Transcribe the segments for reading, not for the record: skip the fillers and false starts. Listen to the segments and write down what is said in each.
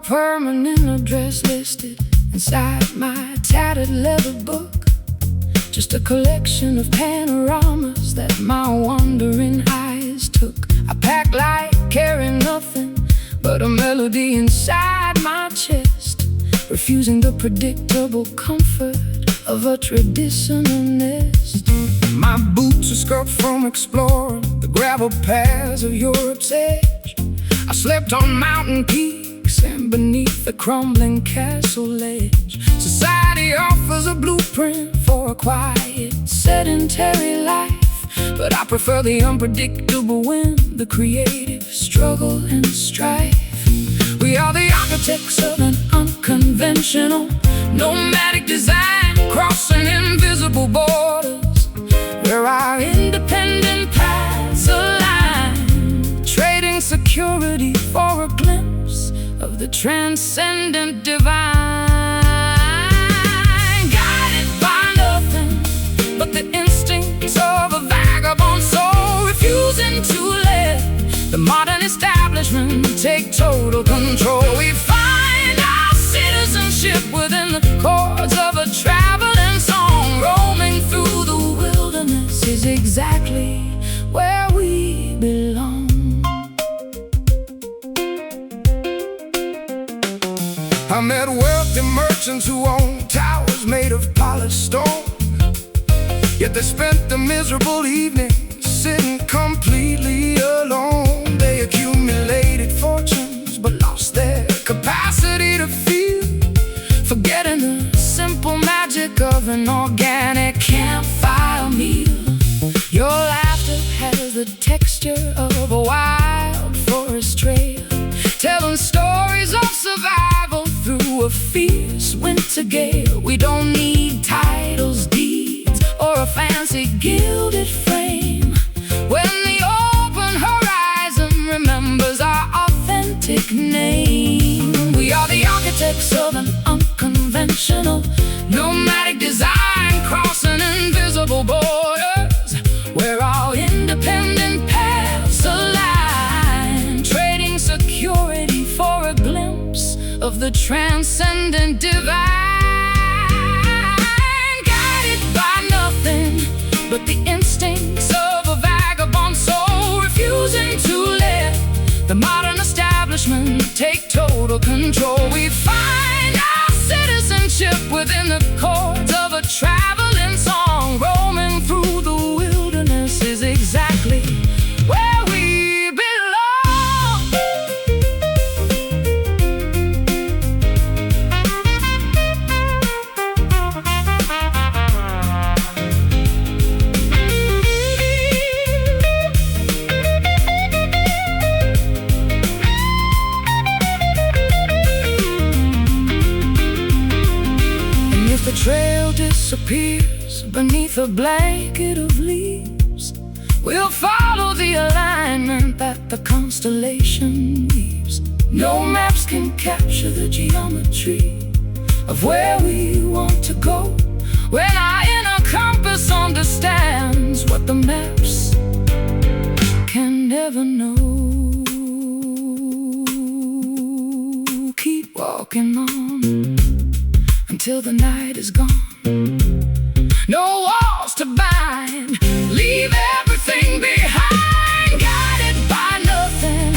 permanent address listed inside my tattered leather book. Just a collection of panoramas that my wandering eyes took. I pack light, carry nothing but a melody inside my chest, refusing the predictable comfort of a traditional nest. My boots are scuffed from exploring the gravel paths of Europe's edge. I slept on mountain peaks and beneath the crumbling castle ledge. Society offers a blueprint for a quiet, sedentary life, but I prefer the unpredictable wind, the creative struggle and strife. We are the architects of an unconventional, nomadic design, crossing invisible borders, where our independent paths align, trading security for a glimpse of the transcendent divine. Guided by nothing but the instincts of a vagabond soul, refusing to let the modern establishment take total control. We find our citizenship within the chords of a traveling song. Roaming through the wilderness is exactly where we belong. I met wealthy merchants who own towers made of polished stone, yet they spent the miserable evening sitting completely alone. They accumulated fortunes but lost their capacity to feel, forgetting the simple magic of an organic campfire meal. Your laughter has the texture of a wild forest trail, telling stories of survival through a fierce winter gale. We don't need titles, deeds, or a fancy gilded frame when the open horizon remembers our authentic name. We are the architects of an unconventional, nomadic design, crossing invisible borders, where our independent paths align, trading security for a glimpse of the transcendent divine. Guided by nothing but the instincts of a vagabond soul, refusing to let the modern establishment take total control. We find our citizenship within the chords of a traveling song. Roaming through the wilderness is exactly where we belong. And if the trail disappears beneath a blanket of leaves, we'll follow the alignment that the constellation weaves. No maps can capture the geometry of where we want to go, when our inner compass understands what the maps can never know. Keep walking on until the night is gone. No walls to bind, leave everything behind. Guided by nothing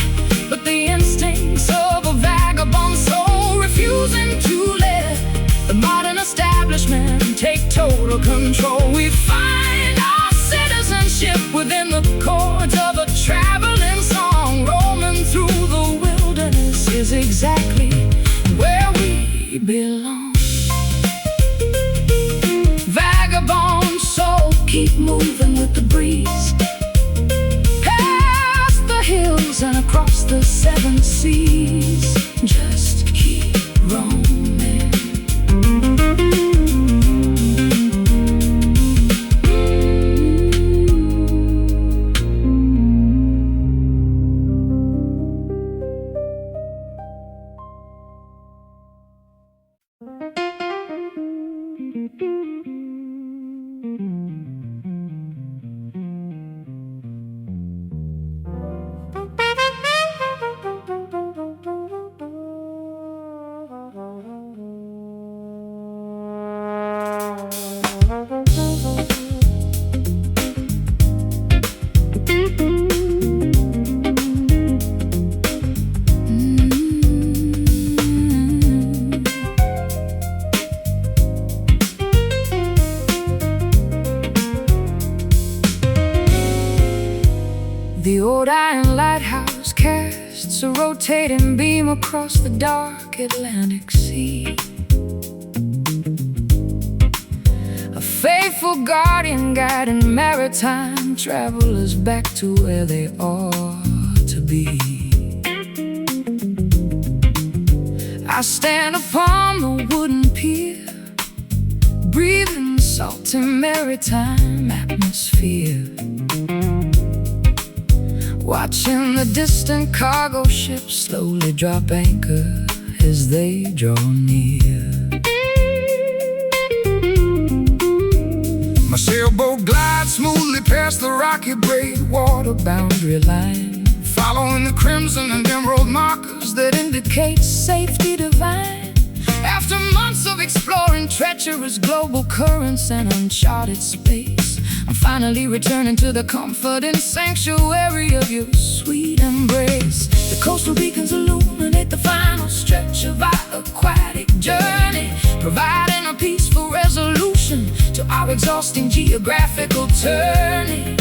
but the instincts of a vagabond soul, refusing to let the modern establishment take total control. We find our citizenship within the chords of a traveling song. Roaming through the wilderness is exactly where we belong. Vagabond soul, keep moving with the breeze, past the hills and across the seven seas. Just keep roaming. The old iron lighthouse casts a rotating beam across the dark Atlantic Sea. A faithful guardian guiding maritime travelers back to where they ought to be. I stand upon the wooden pier, breathing salty maritime atmosphere, watching the distant cargo ships slowly drop anchor as they draw near. My sailboat glides smoothly past the rocky breakwater boundary line, following the crimson and emerald markers that indicate safety divine. After months of exploring treacherous global currents and uncharted space, I'm finally returning to the comfort and sanctuary of your sweet embrace. The coastal beacons illuminate the final stretch of our aquatic journey, providing a peaceful resolution to our exhausting geographical turning,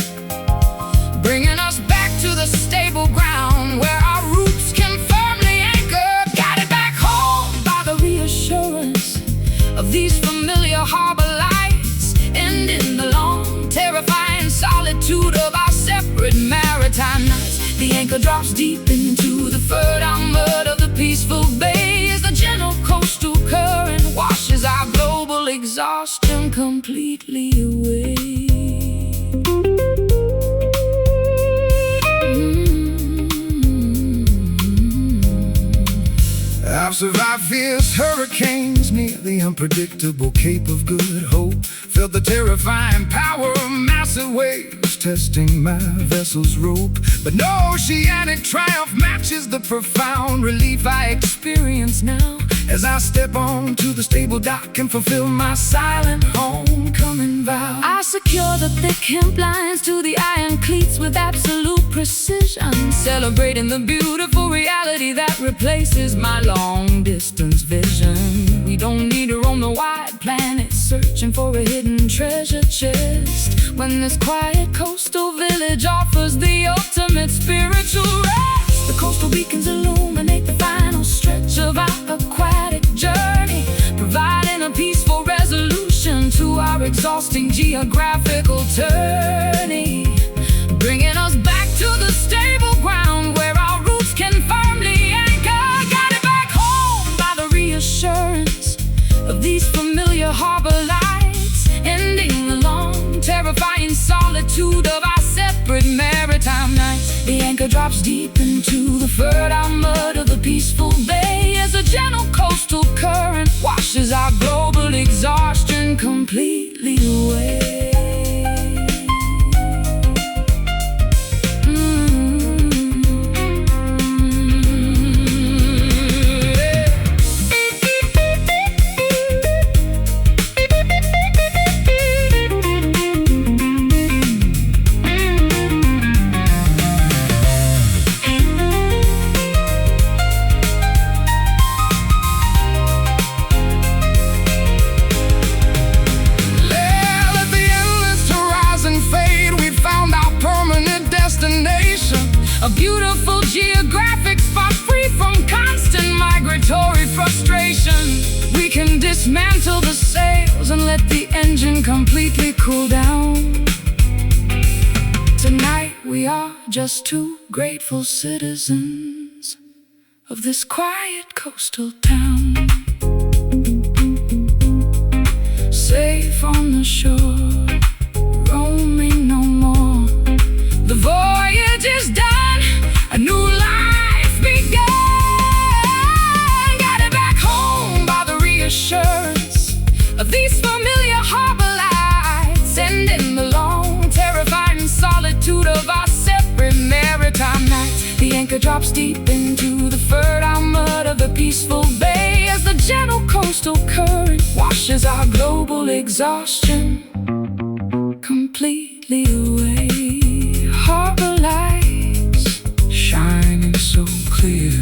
bringing us back to the stable ground where our roots can firmly anchor, guided back home by the reassurance of these familiar harbor lights, ending the long, terrifying solitude of our separate maritime nights. The anchor drops deep into the fertile mud of the peaceful bay as the gentle coastal current washes our global exhaustion completely away. I've survived fierce hurricanes near the unpredictable Cape of Good Hope, felt the terrifying power of massive waves testing my vessel's rope. But no oceanic triumph matches the profound relief I experience now as I step onto the stable dock and fulfill my silent homecoming vow. I secure the thick hemp lines to the iron cleats with absolute precision, celebrating the beautiful reality that replaces my long-distance vision. We don't need to roam the wide planet searching for a hidden treasure chest when this quiet coastal village offers the ultimate spiritual rest. The coastal beacons illuminate the final stretch of our aquatic journey, providing a peaceful resolution to our exhausting geographical turning, bringing us back to the stable ground where our roots can firmly anchor, guided back home by the reassurance of these familiar harbor lights, ending the long, terrifying solitude of our separate maritime nights. The anchor drops deep into the fertile mud of the peaceful bay as a gentle coastal current washes our global exhaustion completely away. A beautiful geographic spot free from constant migratory frustration. We can dismantle the sails and let the engine completely cool down. Tonight we are just two grateful citizens of this quiet coastal town, safe on the shore, roaming no more. The voyage is done, a new life begun, guided back home by the reassurance of these familiar harbor lights, ending the long, terrifying solitude of our separate maritime nights. The anchor drops deep into the fertile mud of the peaceful bay as the gentle coastal current washes our global exhaustion completely away. Harbor lights shining so clear,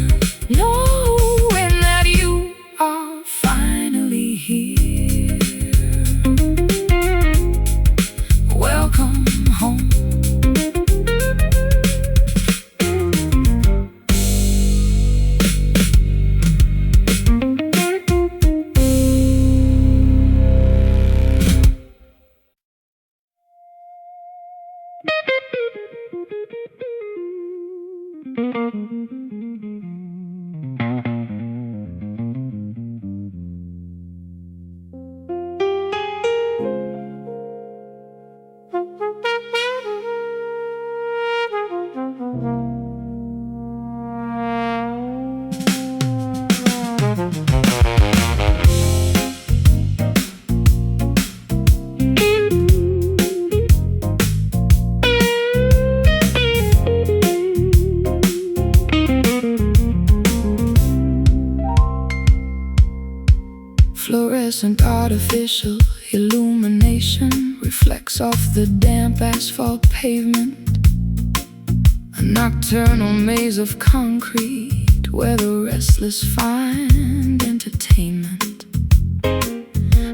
knowing that you are finally here. Welcome home. Fluorescent artificial illumination reflects off the damp asphalt pavement. A nocturnal maze of concrete where the restless find entertainment.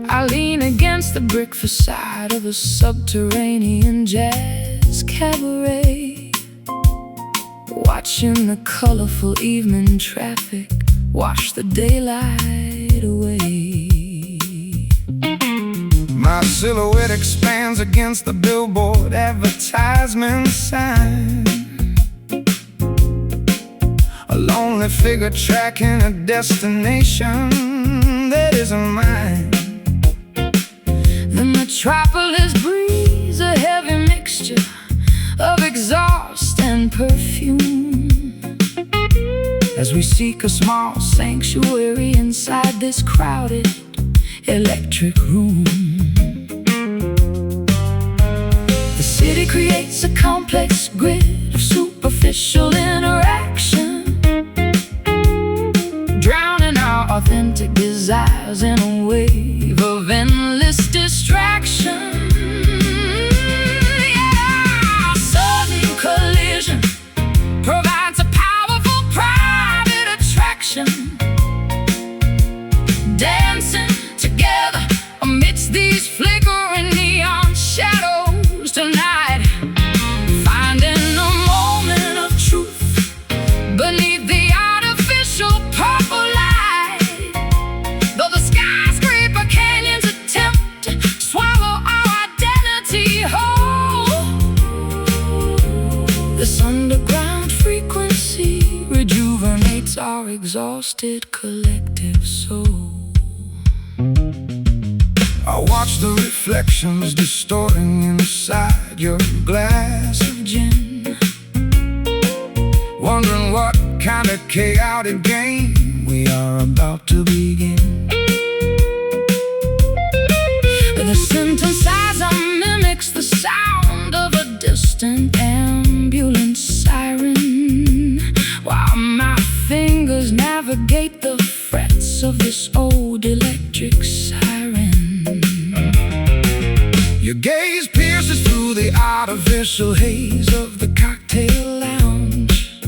I lean against the brick facade of a subterranean jazz cabaret, watching the colorful evening traffic wash the daylight away. My silhouette expands against the billboard advertisement sign, a lonely figure tracking a destination that isn't mine. The metropolis breathes a heavy mixture of exhaust and perfume as we seek a small sanctuary inside this crowded electric room. The city creates a complex grid of superficial interaction, drowning our authentic desires in a wave of endless distraction. Yeah, sudden collision provides a powerful private attraction, dancing together amidst these flickering neon shadows tonight, finding a moment of truth beneath the artificial purple light. Though the skyscraper canyons attempt to swallow our identity whole, this underground frequency rejuvenates our exhausted collective soul. I watch the reflections distorting inside your glass of gin, wondering what kind of chaotic game we are about to begin. The synthesizer mimics the sound of a distant ambulance siren, while my fingers navigate the frets of this old electric siren. Your gaze pierces through the artificial haze of the cocktail lounge,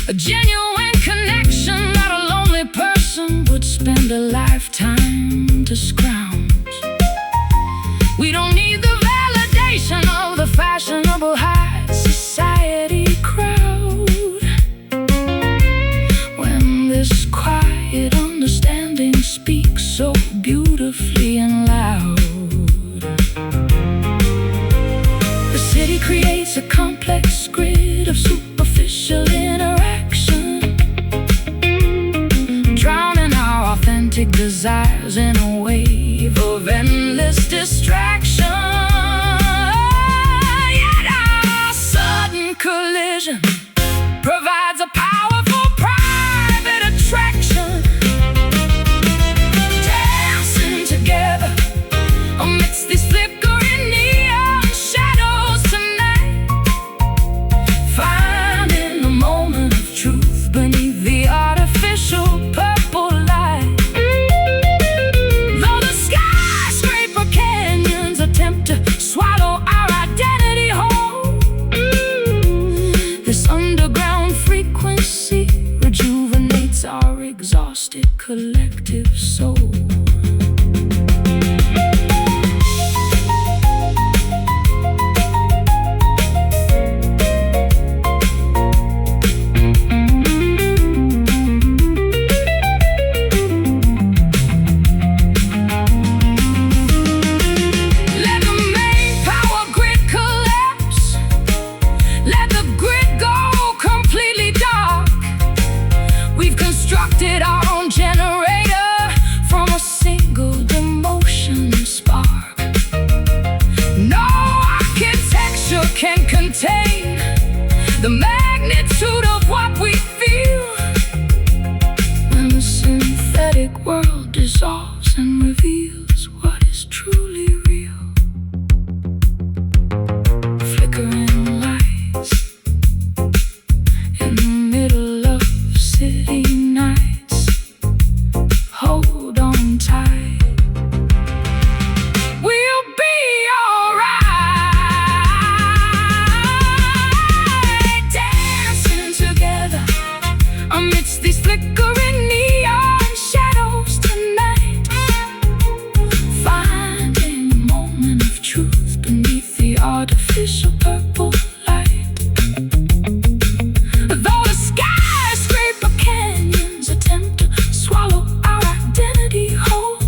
a genuine connection that a lonely person would spend a lifetime to scrounge. We don't need the validation of the fashionable high society crowd when this quiet understanding speaks so beautifully and loud. Creates a complex grid of superficial interaction, drowning our authentic desires in a wave of endless distraction. Yet our sudden collision provides a powerful private attraction, dancing together amidst these flickering neon shadows tonight, finding a moment of truth beneath the artificial purple light. Though the skyscraper canyons attempt to swallow our identity whole, this underground frequency rejuvenates our exhausted collective soul. Let the main power grid collapse. can contain the magnitude of what we feel. When the synthetic world dissolves and reveals what is truly real. Flickering lights in the middle of city nights. Hold on tight. We'll be alright. Dancing together amidst these flickering neon shadows tonight. Finding a moment of truth beneath the artificial purple light. Though the skyscraper canyons attempt to swallow our identity whole,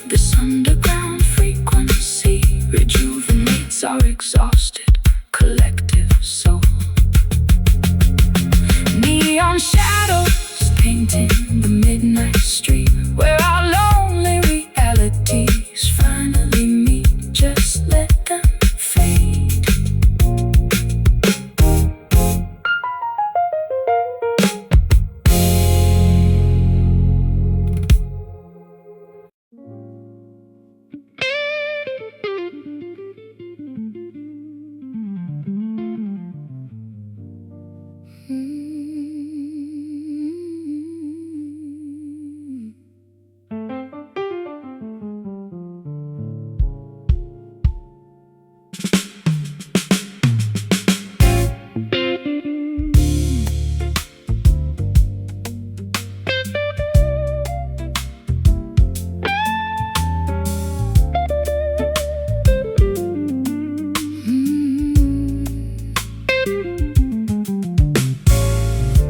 this underground frequency rejuvenates our exhausted collective soul. Neon shadows painting the midnight street where our lonely realities finally meet. Just let them fade.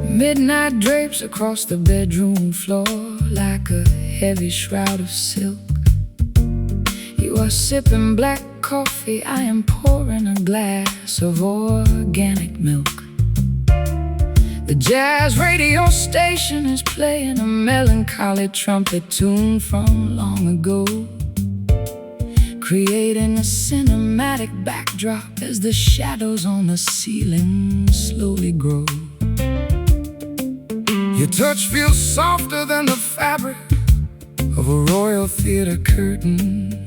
Midnight drapes across the bedroom floor like a heavy shroud of silk. You are sipping black coffee, I am pouring a glass of organic milk. The jazz radio station is playing a melancholy trumpet tune from long ago, creating a cinematic backdrop as the shadows on the ceiling slowly grow. Your touch feels softer than the fabric of a Royal Theatre curtain.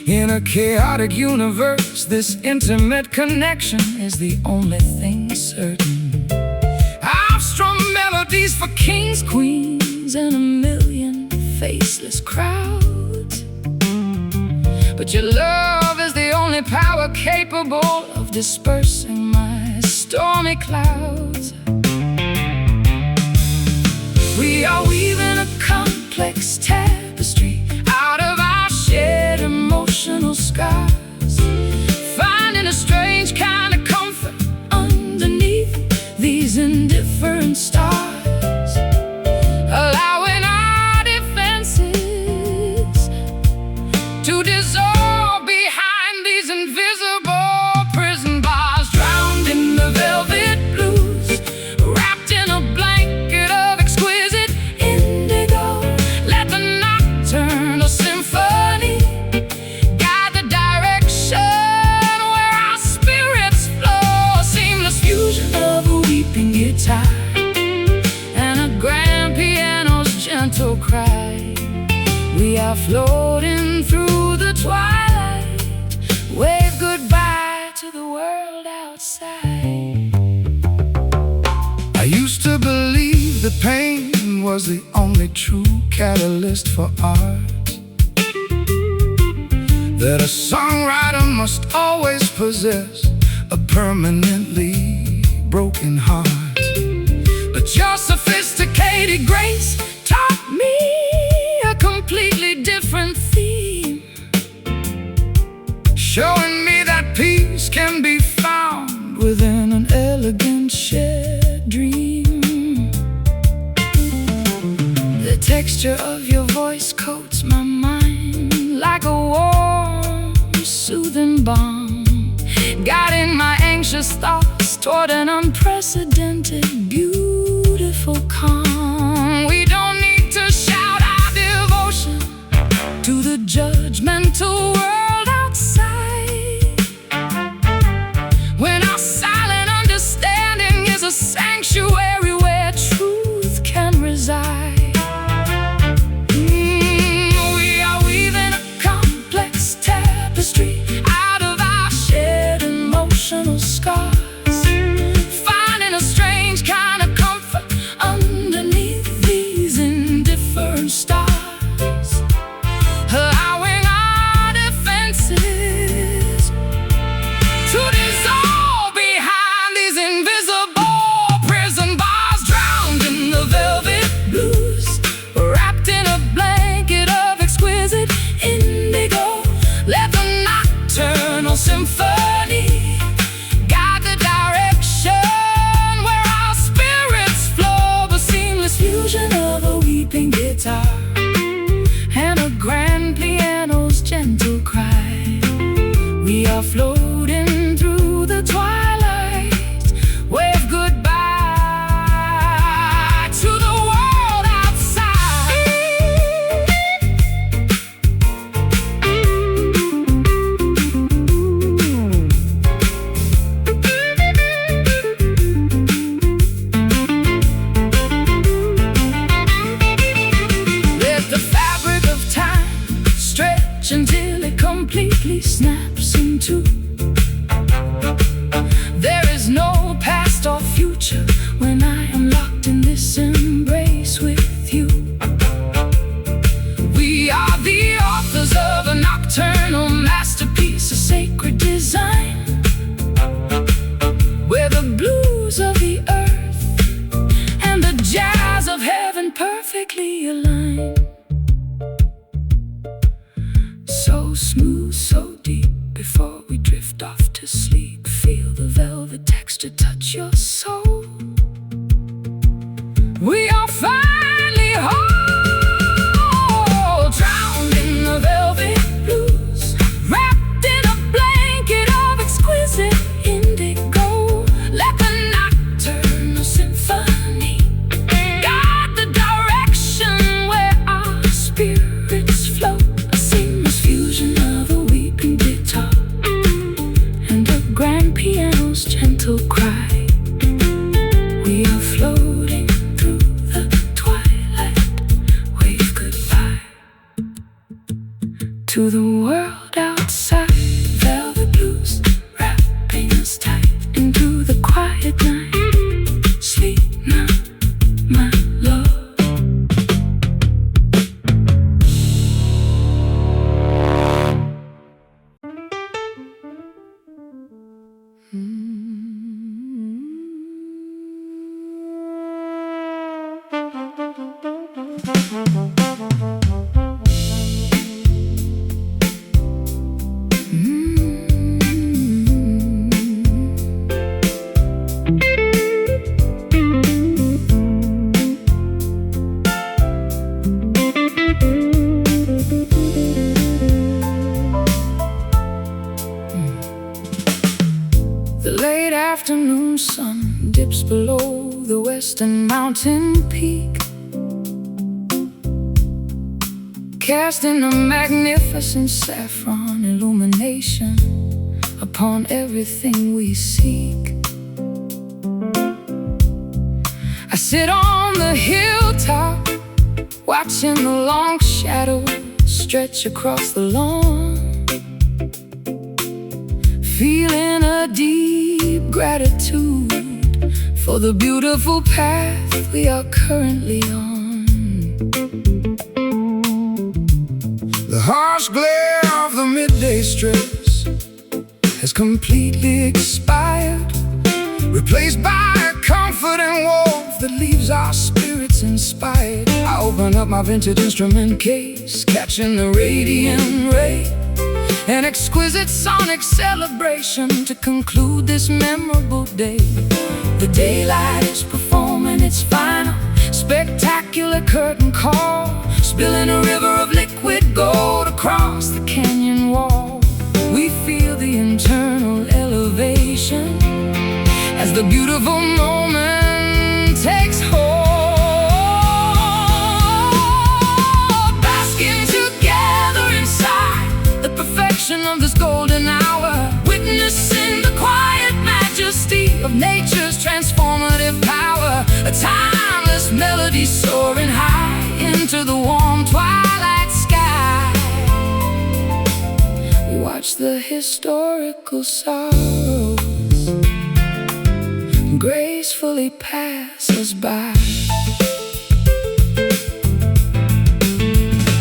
In a chaotic universe, this intimate connection is the only thing certain. I've strung melodies for kings, queens, and a million faceless crowds, but your love is the only power capable of dispersing my stormy clouds. We are weaving a complex tapestry out of our shared emotional scars, finding a strange kind of comfort underneath these indifferent stars, allowing our defenses to dissolve behind these invisible prison bars, drowned in the velvet blues, wrapped in a blanket of exquisite indigo. Let the nocturnal symphony guide the direction where our spirits flow, a seamless fusion of a weeping guitar and a grand piano's gentle cry. We are floating through the twilight, wave goodbye to the world outside. I used to believe that pain was the only true catalyst for art, that a songwriter must always possess a permanently broken heart. But your sophisticated grace taught me a completely different theme, showing me that peace can be found within an elegant shared dream. The texture of your voice coats my mind like a warm, soothing balm, guiding my anxious thoughts toward an unprecedented, beautiful calm. We don't need to shout our devotion to the judgmental world outside. are floating through the twilight. Wave goodbye to the world outside. Let the fabric of time stretch until it completely snaps in two. There is no past or future when I am locked in this embrace with you. We are the authors of a nocturnal masterpiece, a sacred design, where the blues of the earth and the jazz of heaven perfectly align. So smooth, so deep, before we drift off to sleep. Feel the velvet texture touch your soul. We are finally whole, drowned in the velvet blues, wrapped in a blanket of exquisite indigo. Let the nocturnal symphony guide the direction where our spirits float. A seamless fusion of a weeping guitar and a grand piano's gentle cry. We are floating through the twilight. Wave goodbye to the world outside. Velvet blues wrapping us tight into the quiet night. Sleep now, my love. The late afternoon sun dips below the western mountain peak, casting a magnificent saffron illumination upon everything we seek. I sit on the hilltop, watching the long shadows stretch across the lawn, feeling a deep gratitude for the beautiful path we are currently on. The harsh glare of the midday stress has completely expired, replaced by a comfort and warmth that leaves our spirits inspired. I open up my vintage instrument case, catching the radiant ray, an exquisite sonic celebration to conclude this memorable day. The daylight is performing its final spectacular curtain call, spilling a river of liquid gold across the canyon wall. We feel the internal elevation as the beautiful moment takes hold, basking together inside the perfection of this golden hour, witnessing the quiet majesty of nature's transformative power. A timeless melody soaring high into the warm twilight sky. We watch the historical sorrows gracefully pass us by.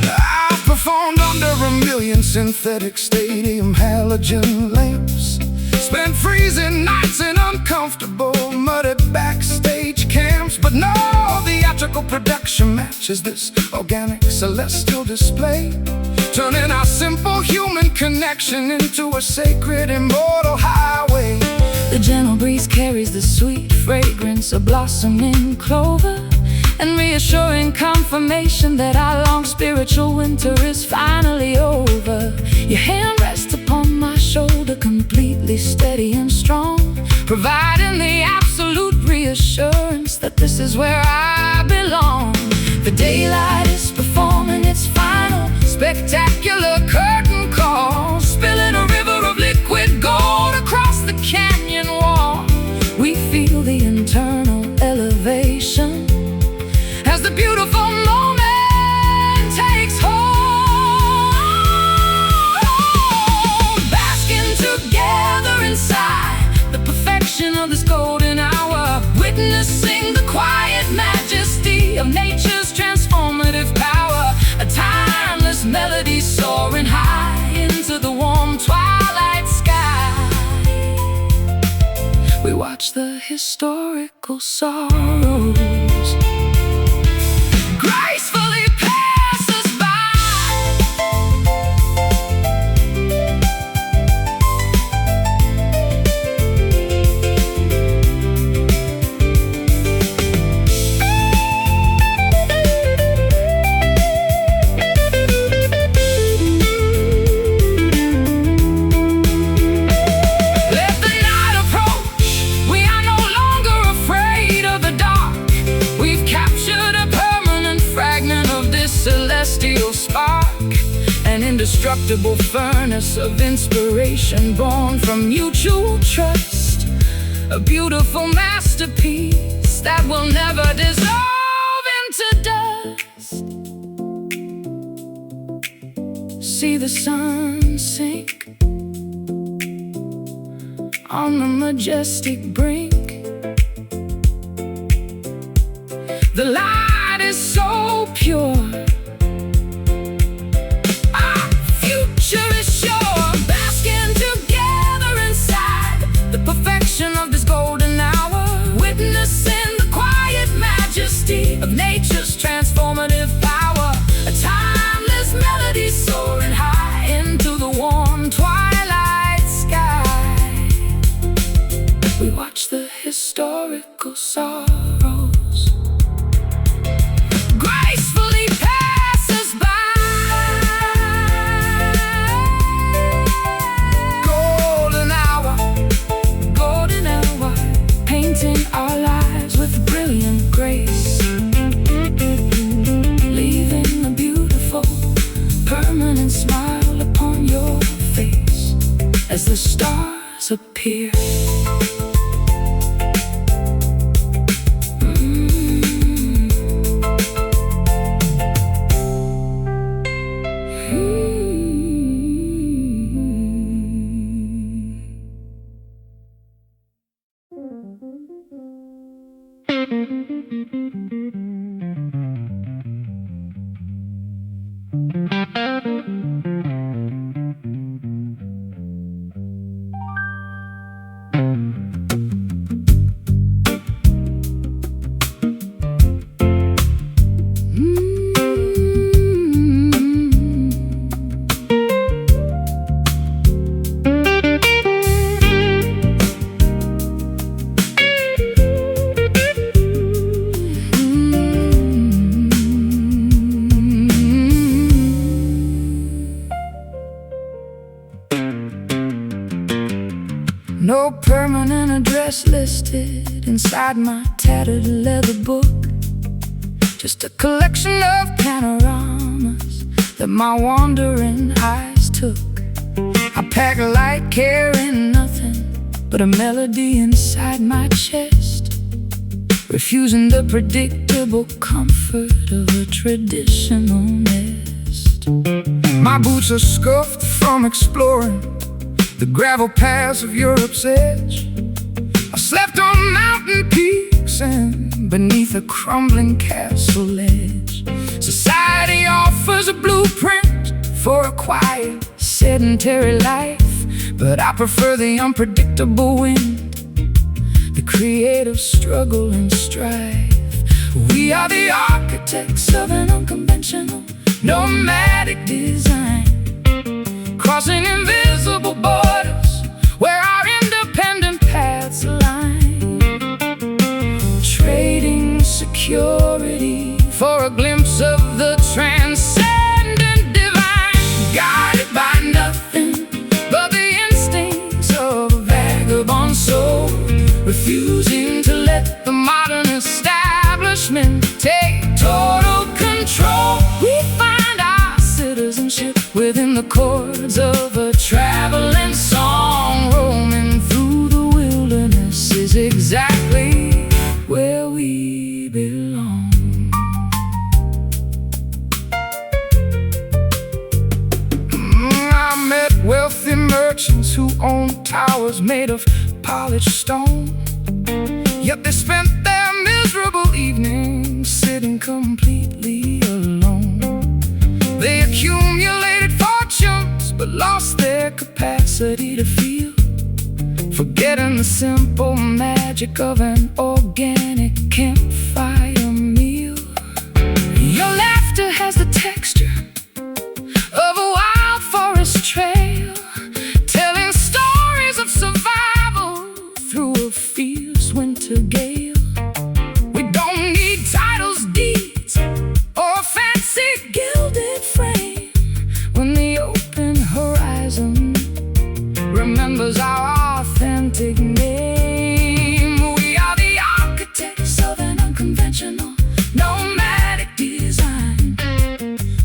I performed under a million synthetic stadium halogen lamps, spent freezing nights in uncomfortable muddy backstage camps, but no theatrical production matches this organic celestial display, turning our simple human connection into a sacred immortal highway. The gentle breeze carries the sweet fragrance of blossoming clover, and reassuring confirmation that our long spiritual winter is finally over. Your hand rests upon my shoulder, providing the absolute reassurance that this is where I belong. The daylight is performing its final spectacular curtain call, spilling a river of liquid gold across the canyon wall. We feel the internal elevation as the beautiful moment takes hold. Basking together inside the perfection of this golden hour, witnessing the quiet majesty of nature's transformative power. A timeless melody soaring high into the warm twilight sky. We watch the historical sorrows gracefully pass us by. Let the night approach, we are no longer afraid of the dark. We've captured a permanent fragment of this celestial spark, an indestructible furnace of inspiration born from mutual trust, a beautiful masterpiece that will never dissolve into dust. See the sun sink on the majestic brink. The light is so pure, our future is sure. Basking together inside the perfection of this golden hour, witnessing the quiet majesty of nature's transformative power. A timeless melody soaring high into the warm twilight sky. We watch the historical sorrows gracefully pass us by. Golden hour, painting our lives with brilliant grace, leaving a beautiful, permanent smile upon your face as the stars appear. No permanent address listed inside my tattered leather book, just a collection of panoramas that my wandering eyes took. I pack light, carrying nothing but a melody inside my chest, refusing the predictable comfort of a traditional nest. My boots are scuffed from exploring the gravel paths of Europe's edge. I slept on mountain peaks and beneath a crumbling castle ledge. Society offers a blueprint for a quiet, sedentary life, but I prefer the unpredictable wind, the creative struggle and strife. We are the architects of an unconventional, nomadic design, crossing invisible borders where our independent paths align, trading security for a glimpse of the transcendent divine, guided by nothing but the instincts of a vagabond soul. merchants who own towers made of polished stone. Yet they spent their miserable evenings sitting completely alone. They accumulated fortunes but lost their capacity to feel, forgetting the simple magic of an organic campfire meal. Your laughter has the texture of a wild forest trail, telling stories of survival through a fierce winter gale. We don't need titles, deeds, or a fancy gilded frame when the open horizon remembers our authentic name. We are the architects of an unconventional, nomadic design,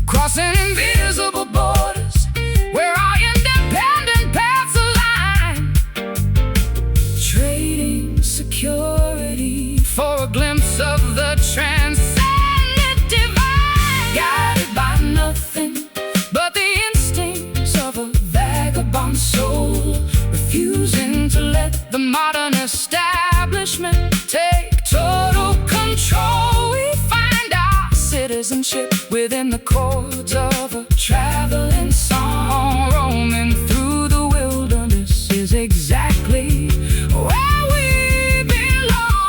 crossing invisible borders where our independent paths align, trading security for a glimpse of the transcendent divine, guided by nothing but the instincts of a vagabond soul, refusing to let the modern establishment take total control. We find our citizenship within the chords of a traveling song. Roaming through the wilderness is exactly where we belong.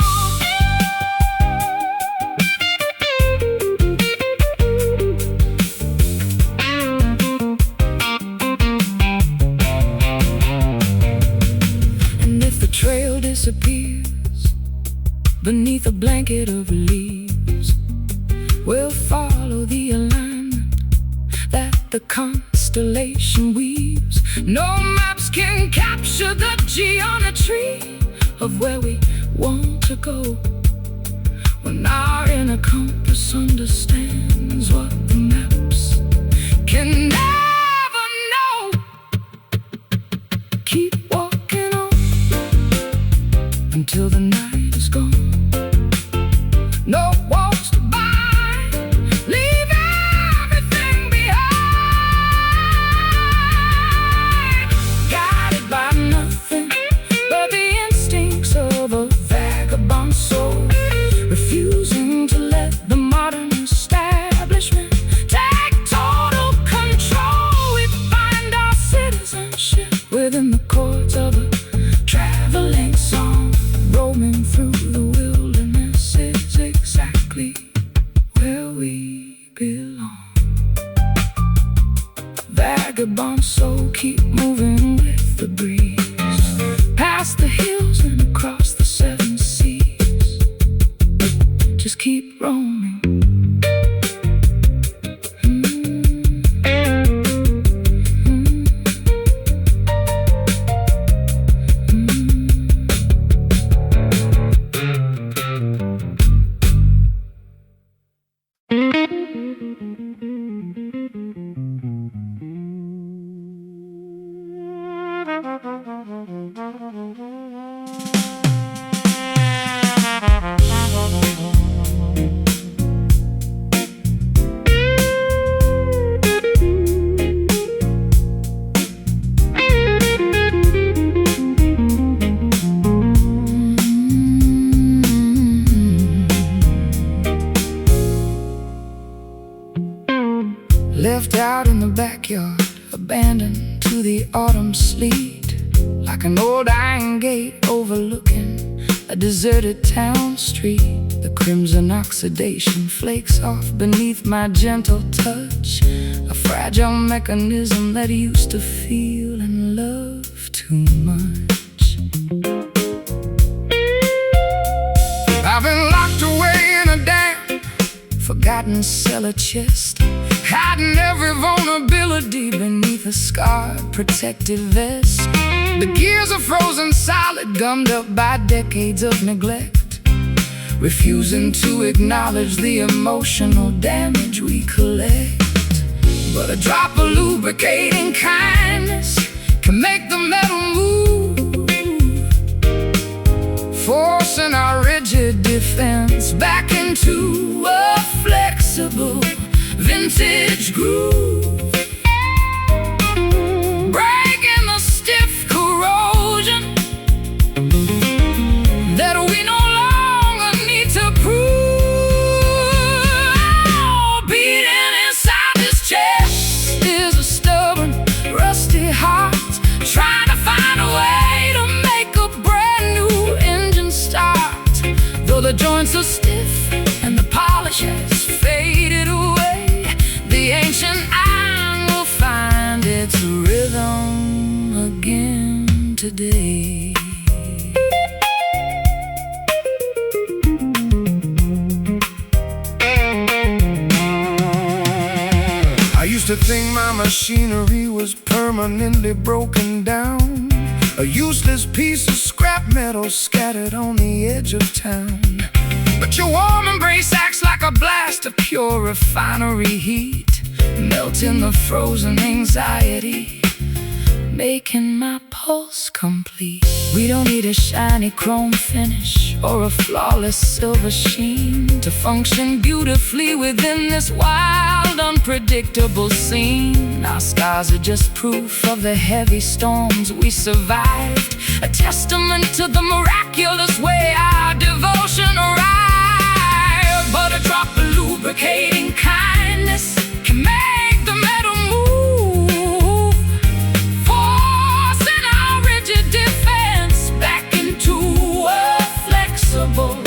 And if the trail disappears beneath a blanket of leaves, we'll follow the alignment that the constellation weaves. No maps can capture the geometry of where we want to go, when our inner compass understands what the maps can never know. Keep walking on until the night is gone. No walls to bind, leave everything behind, guided by nothing but the instincts of a vagabond soul, refusing to let the modern establishment take total control. We find our citizenship within the chords of a traveling song. Roaming through the wilderness is exactly where we belong. Vagabond soul, keep moving with the breeze, past the hills and across the 7 seas. Just keep roaming. Left out in the backyard, abandoned to the autumn sleet, like an old iron gate overlooking a deserted town street. The crimson oxidation flakes off beneath my gentle touch, a fragile mechanism that used to feel and love too much. I've been locked away in a damn, forgotten cellar chest, hiding every vulnerability beneath a scarred protective vest. The gears are frozen solid, gummed up by decades of neglect, refusing to acknowledge the emotional damage we collect. But a drop of lubricating kindness can make the metal move, forcing our rigid defense back into a flexible vintage groove, breaking the stiff joints are stiff and the polish has faded away, the ancient iron will find its rhythm again today. I used to think my machinery was permanently broken down, a useless piece of scrap metal scattered on the edge of town. But your warm embrace acts like a blast of pure refinery heat, melting the frozen anxiety, making my pulse complete. We don't need a shiny chrome finish or a flawless silver sheen to function beautifully within this wild, unpredictable scene. Our scars are just proof of the heavy storms we survived, a testament to the miraculous way our devotion arrived. But a drop of lubricating kindness can make the metal move, forcing our rigid defense back into a flexible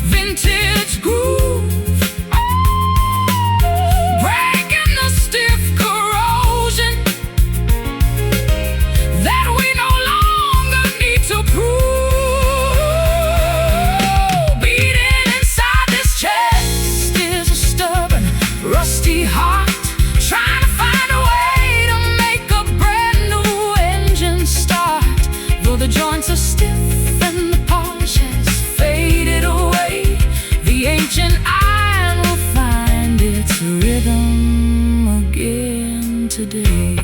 vintage groove, breaking the stiff corrosion that we no longer need to prove. Beating inside this chest is a stubborn, rusty heart, trying to find a way to make a brand new engine start. Though the joints are stiff and the polish has faded away, the ancient iron will find its rhythm again today.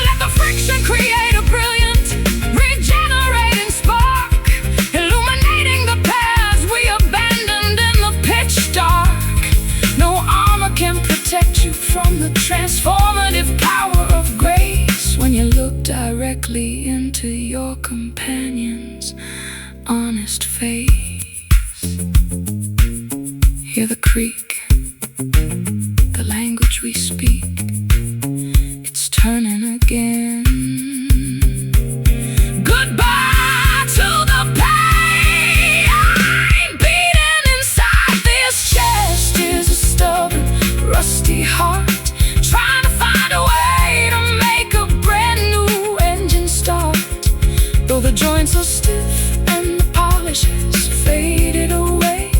Let the friction create a brilliant, regenerating spark, illuminating the paths we abandoned in the pitch dark. No armor can protect you from the transformative power of grace when you look directly into your companion's honest face. Hear the creak, the language we speak, it's turning again. Goodbye to the pain. Beating inside this chest is a stubborn, rusty heart, trying to find a way to make a brand new engine start. Though the joints are stiff and the polish has faded away,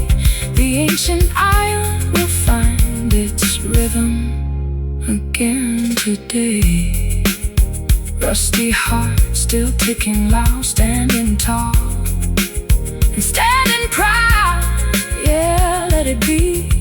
the ancient iron will find its rhythm again today. Rusty heart still ticking loud, standing tall and standing proud. Yeah, let it be.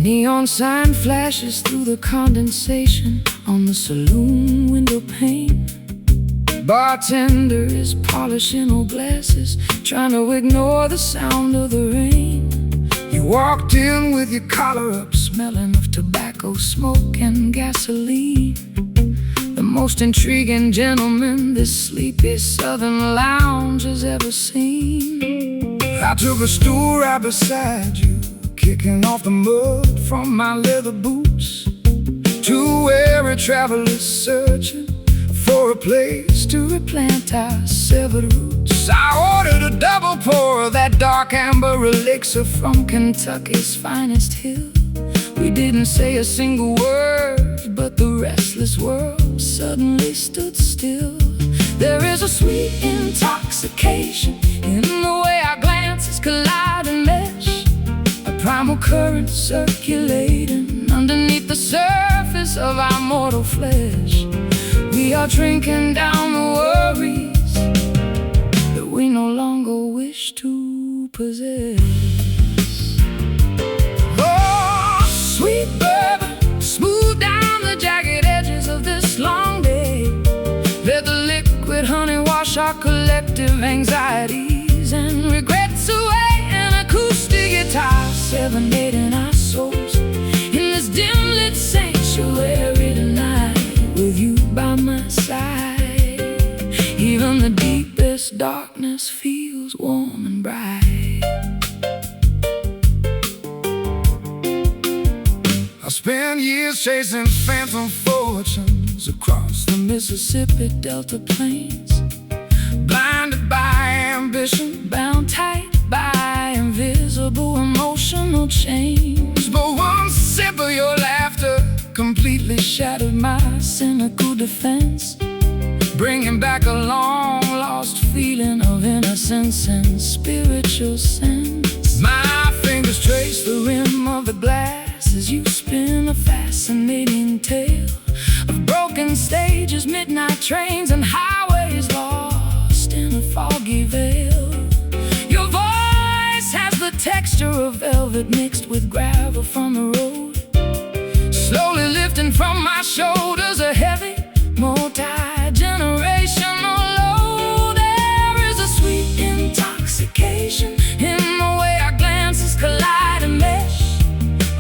Neon sign flashes through the condensation on the saloon window pane. Bartender is polishing old glasses, trying to ignore the sound of the rain. You walked in with your collar up, smelling of tobacco smoke and gasoline. The most intriguing gentleman this sleepy southern lounge has ever seen. I took a stool right beside you, kicking off the mud from my leather boots. Two weary travelers searching for a place to replant our severed roots. I ordered a double pour of that dark amber elixir from Kentucky's finest hill. We didn't say a single word, but the restless world suddenly stood still. There is a sweet intoxication in the way our glances collide and mesh, a primal current circulating underneath the surface of our mortal flesh. We are drinking down the worries that we no longer wish to possess. Oh, sweet bourbon, smooth down the jagged edges of this long day. Let the liquid honey wash our collective anxieties and regrets away. An acoustic guitar serenading our souls in this dim-lit sanctuary tonight, with you by my side. Even the deepest darkness feels warm and bright. I spent years chasing phantom fortunes across the Mississippi Delta plains, blinded by ambition, bound tight by invisible emotional chains. But one sip of your laughter completely shattered my cynical defense, bringing back a long-lost feeling of innocence and spiritual sense. My fingers trace the rim of the glass as you spin a fascinating tale of broken stages, midnight trains, and highways lost in a foggy veil. Your voice has the texture of velvet mixed with gravel from the road, slowly lifting from my shoulders a heavy, multi-generational load. There is a sweet intoxication in the way our glances collide and mesh,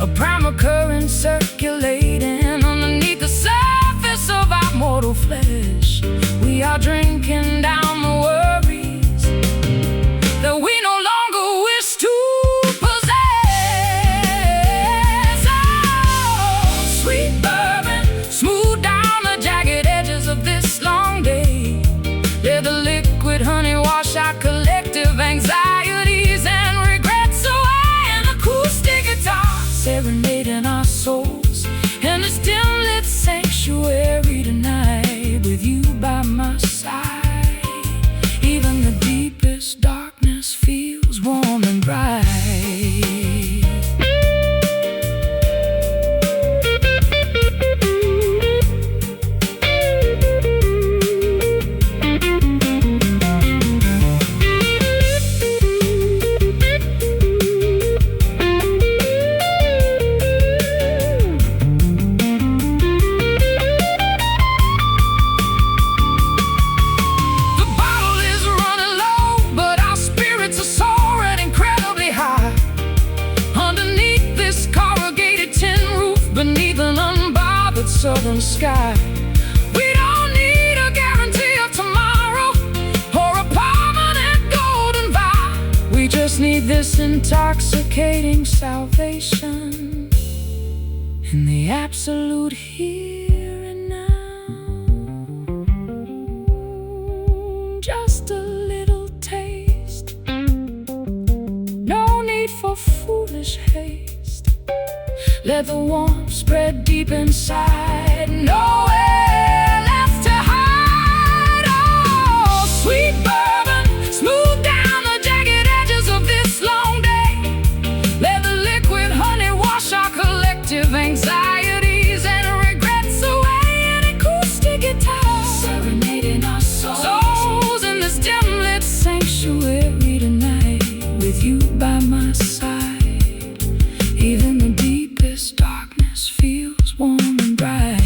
a primal current circulating underneath the surface of our mortal flesh. We are drinking down the worries that we no longer wish to possess. Oh, sweet bourbon, smooth down the jagged edges of this long day. Let the liquid honey wash our collective anxieties and regrets away. An acoustic guitar serenading our souls in this dim-lit sanctuary tonight, with you by my side. Even the deepest darkness feels warm and bright. Beneath an unbothered southern sky, we don't need a guarantee of tomorrow or a permanent golden vow. We just need this intoxicating salvation in the absolute here and now. Just a little taste, no need for foolish haste. Let the warmth spread deep inside, nowhere left to hide. Oh, sweet bourbon, smooth down the jagged edges of this long day. Let the liquid honey wash our collective anxieties and regrets away. An acoustic guitar serenading our souls in this dim-lit sanctuary tonight, with you by my side. Even the deepest darkness feels warm and bright.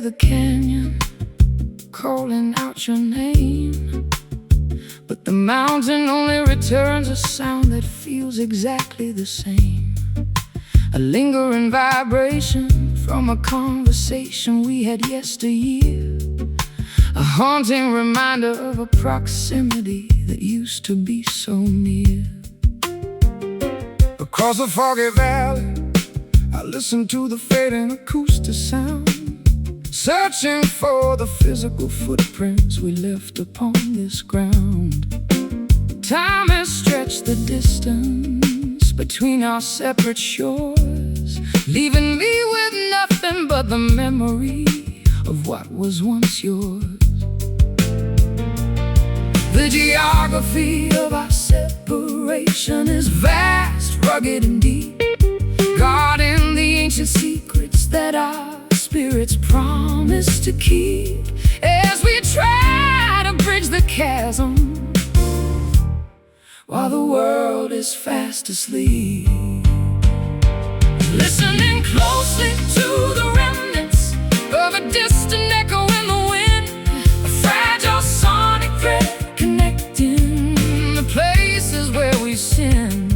the canyon, calling out your name. But the mountain only returns a sound that feels exactly the same. A lingering vibration from a conversation we had yesteryear. A haunting reminder of a proximity that used to be so near. Across the foggy valley, I listen to the fading acoustic sound, searching for the physical footprints we left upon this ground. Time has stretched the distance between our separate shores, leaving me with nothing but the memory of what was once yours. The geography of our separation is vast, rugged and deep, guarding the ancient secrets that our spirits promise to keep, as we try to bridge the chasm while the world is fast asleep. Listening closely to the remnants of a distant echo in the wind, a fragile sonic thread connecting the places where we sin.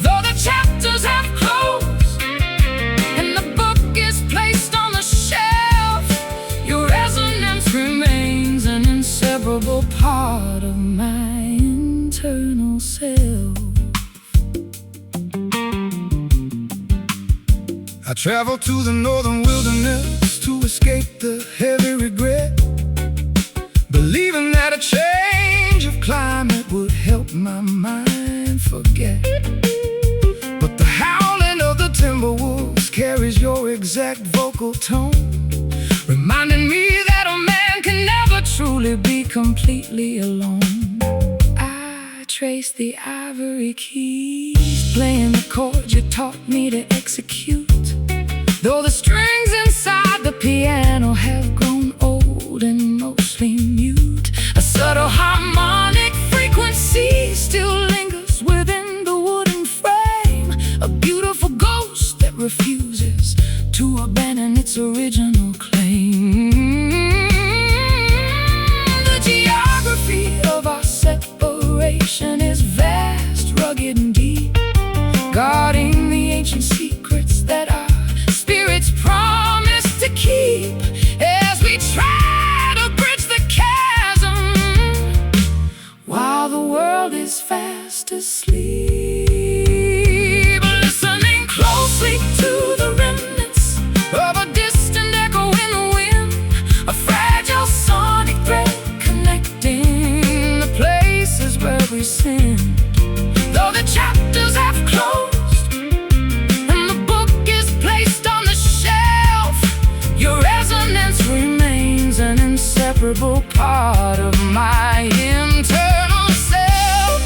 Though the chapters have closed and the book is placed on the shelf, your resonance remains an inseparable part of my internal self. I travel to the northern wilderness to escape the heavy regret, believing that a change of climate would help my mind forget. But the howling of the timber wolves carries your exact vocal tone, reminding me that a man can never truly be completely alone. I trace the ivory keys, playing the chords you taught me to execute, though the strings inside the piano have grown old and mostly mute. A subtle harmonic frequency still lingers within the wooden frame, a beautiful ghost that refuses to abandon its original claim. The geography of our separation is vast, rugged and deep, guarding the ancient secrets that our spirits promise to keep, as we try to bridge the chasm while the world is fast asleep. Listening closely to the remnants of a distant echo in the wind, a fragile sonic thread connecting the places where we sin. Though the chapters have closed and the book is placed on the shelf, your resonance remains an inseparable part of my internal self.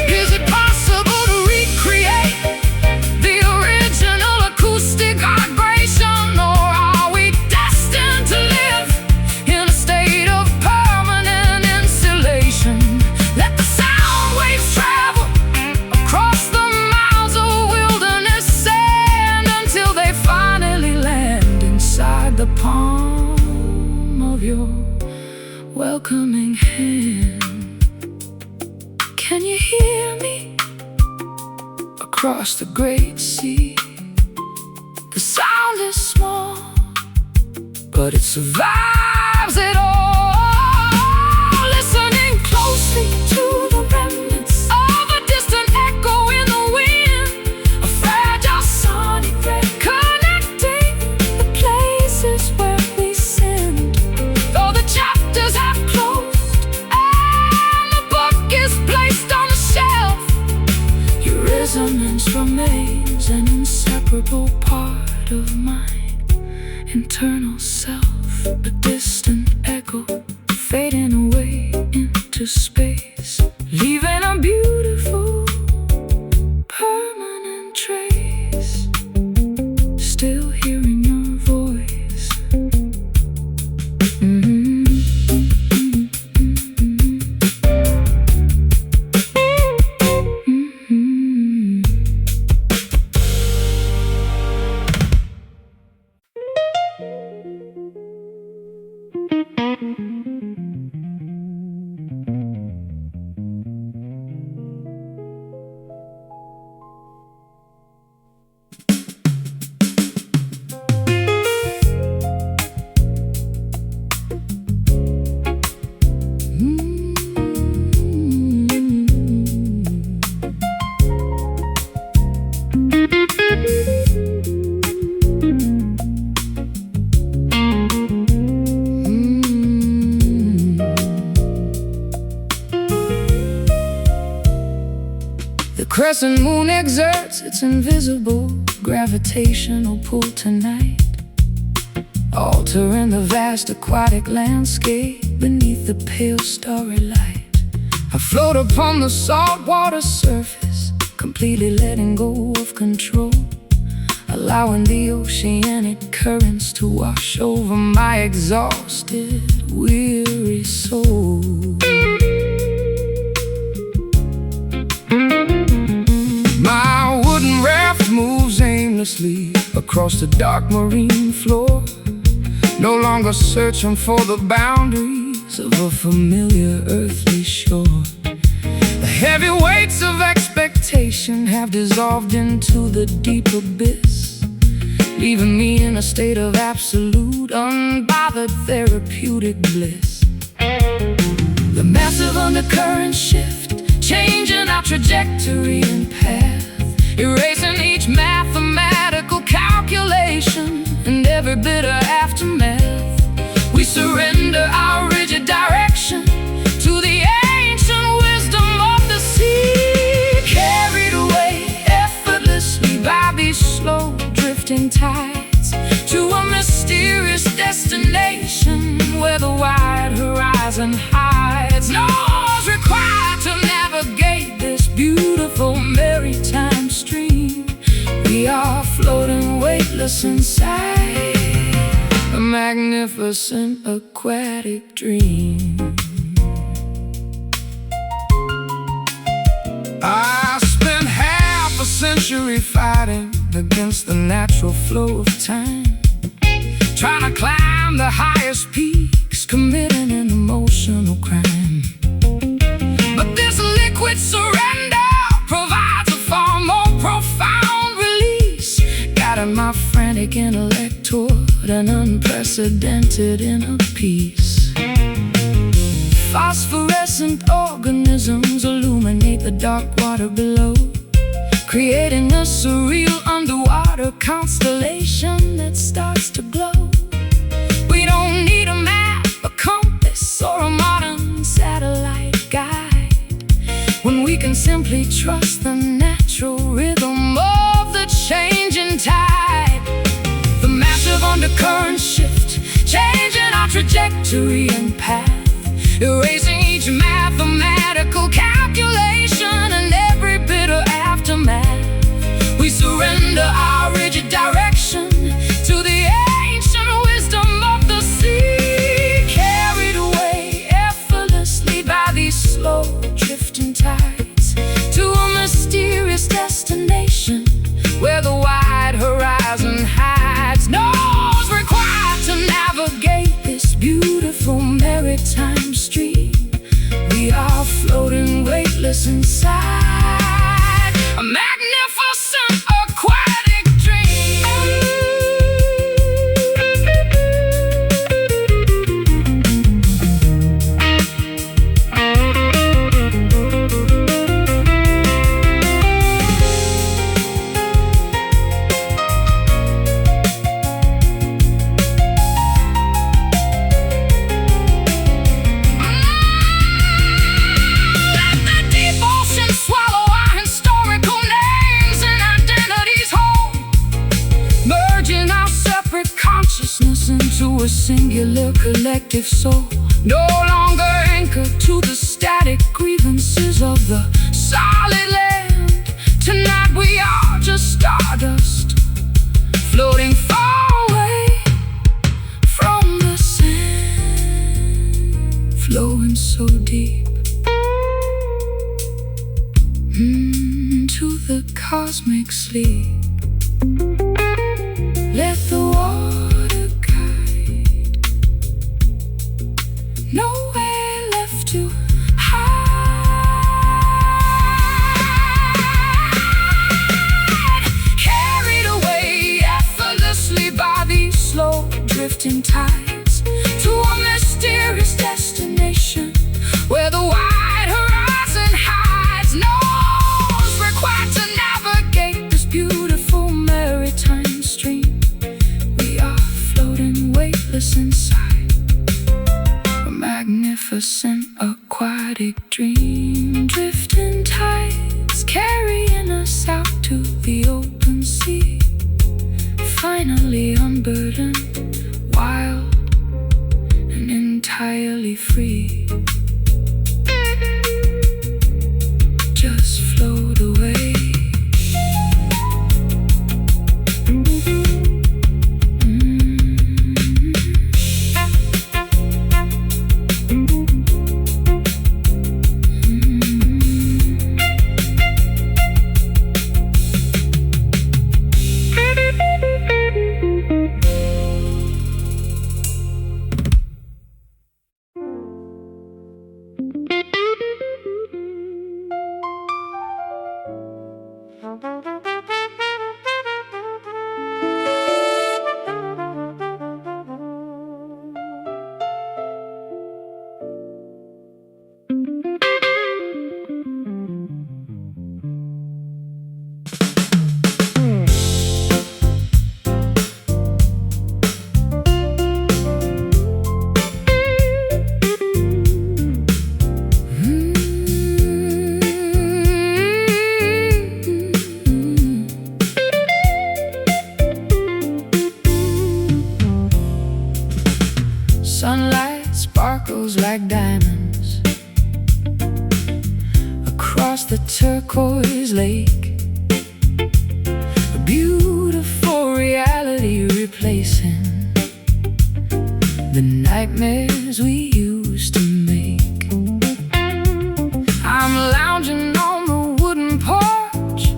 Is it possible to recreate the original acoustic vibration, or are we destined to live in a state of permanent insulation? Let the sound waves travel across the miles of wilderness sand until they finally land inside the palm of your welcoming hand. Can you hear me across the great sea? The sound is small, but it survives it all. Listening closely to the remnants of a distant echo in the wind, a fragile sonic thread connecting the places where we sinned. Though the chapters have closed and the book is placed on the shelf, your resonance remains an inseparable part of my internal self. A distant echo fading away into space, leaving a beautiful crescent moon exerts its invisible gravitational pull tonight, altering the vast aquatic landscape beneath the pale starry light. I float upon the saltwater surface, completely letting go of control, allowing the oceanic currents to wash over my exhausted, weary soul. My wooden raft moves aimlessly across the dark marine floor, no longer searching for the boundaries of a familiar earthly shore. The heavy weights of expectation have dissolved into the deep abyss, leaving me in a state of absolute, unbothered therapeutic bliss. The massive undercurrents shift, changing our trajectory and path, erasing each mathematical calculation and every bitter aftermath. We surrender our rigid direction to the ancient wisdom of the sea, carried away effortlessly by these slow drifting tides to a mysterious destination where the wide horizon hides. No oars required to navigate this beautiful maritime stream. We are floating weightless inside a magnificent aquatic dream. I spent half a century fighting against the natural flow of time, trying to climb the highest peaks, committing an emotional crime. But this liquid surrender provides a far more profound release, guiding my frantic intellect toward an unprecedented inner peace. Phosphorescent organisms illuminate the dark water below, creating a surreal underwater constellation that starts to glow. We don't need a map, a compass, or a modern satellite guide when we can simply trust the natural rhythm of the changing tide. The massive undercurrents shift, changing our trajectory and path, erasing each mathematical calculation and every bitter aftermath. We surrender our rigid direction to the ancient wisdom of the sea, carried away effortlessly by these slow drifting tides to a mysterious destination where the wide horizon hides. No oars required to navigate this beautiful maritime stream. We are floating weightless inside a magnificent aquatic dream. Into a singular collective soul, no longer anchored to the static grievances of the solid land. Tonight we are just stardust, floating far away from the sand, flowing so deep into the cosmic sleep. Let the water guide, nowhere left to hide. Carried away effortlessly by these slow drifting tides to a mysterious destination where the wide horizon hides. No oars required to navigate this beautiful maritime stream. We are floating weightless inside a magnificent aquatic dream. Drifting tides carrying us out to the open sea, finally unburdened, wild and entirely free. Just float away. Sunlight sparkles like diamonds across the turquoise lake, a beautiful reality replacing the nightmares we used to make. I'm lounging on the wooden porch,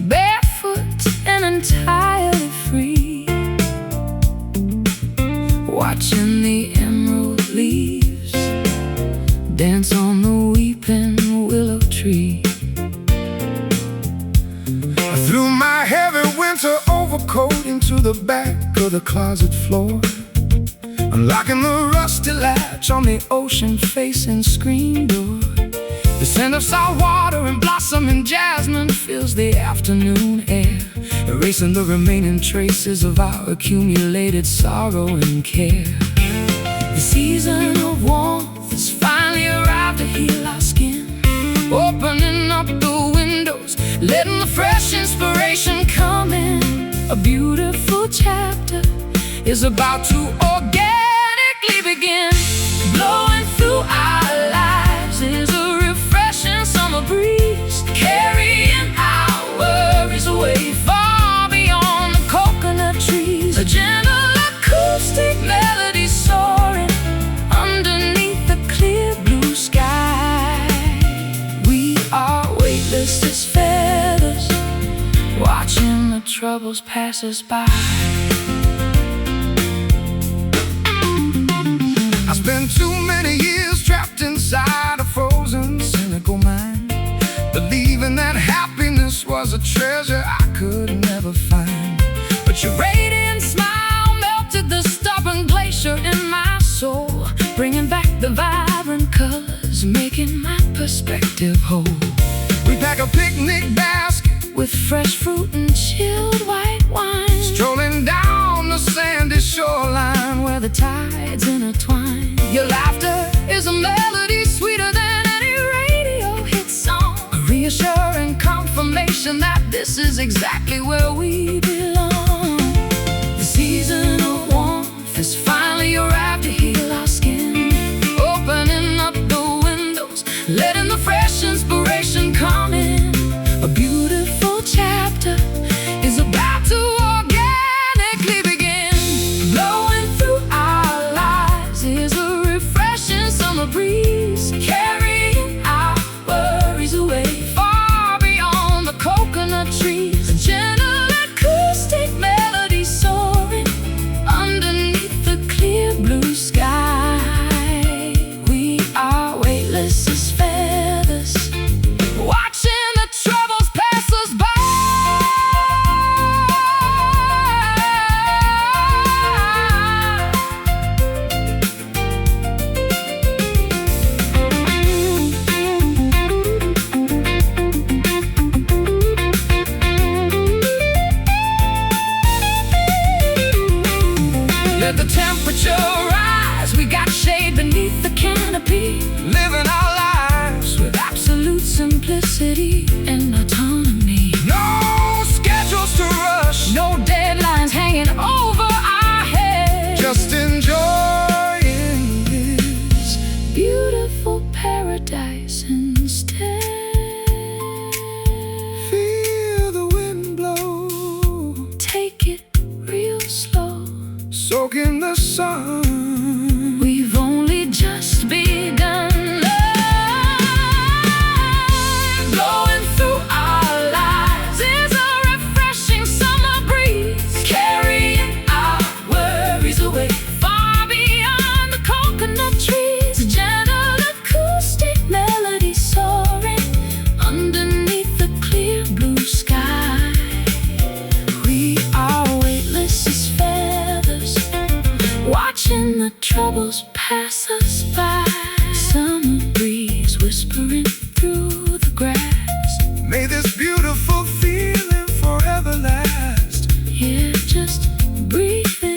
barefoot and entirely free, watching the emerald leaves dance on the weeping willow tree. I threw my heavy winter overcoat into the back of the closet floor, unlocking the rusty latch on the ocean-facing screen door. The scent of salt water and blossom and jasmine fills the afternoon air, erasing the remaining traces of our accumulated sorrow and care. The season of warmth has finally arrived to heal our skin, opening up the windows, letting the fresh inspiration come in. A beautiful chapter is about to organically begin. Blowing through our lives is a refreshing summer breeze, carrying our worries away far beyond the coconut trees. A gentle acoustic melody soaring underneath the clear blue sky. We are weightless as feathers, watching the troubles pass us by. I spent too many years trapped inside a frozen, cynical mind, believing that happiness was a treasure I could never find. But your radiant smile melted the stubborn glacier in my soul, bringing back the vibrant colors, making my perspective whole. We pack a picnic basket with fresh fruit and chilled white wine, strolling down the sandy shoreline where the tides intertwine. Your laughter is a melody sweeter than any radio hit song, a reassuring confirmation that this is exactly where we belong. The season of warmth has finally arrived to heal our skin, opening up the windows, letting the fresh inspiration come in. A beautiful chapter is about to organically begin. Blowing through our lives is a refreshing summer breeze, carrying our worries away far beyond the coconut trees. A gentle acoustic melody soaring underneath the clear blue sky. We are weightless as feathers, watching the troubles pass us by. Let the temperature rise, we got shade beneath the canopy, living our lives with absolute simplicity and autonomy. soaking the sun. We've only just begun. Blowing through our lives is a refreshing summer breeze, carrying our worries away far beyond the coconut trees. A gentle acoustic melody soaring underneath the clear blue sky. We are weightless as feathers, watching the troubles pass us by. Summer breeze whispering through the grass. May this beautiful feeling forever last. Yeah, just breathe in.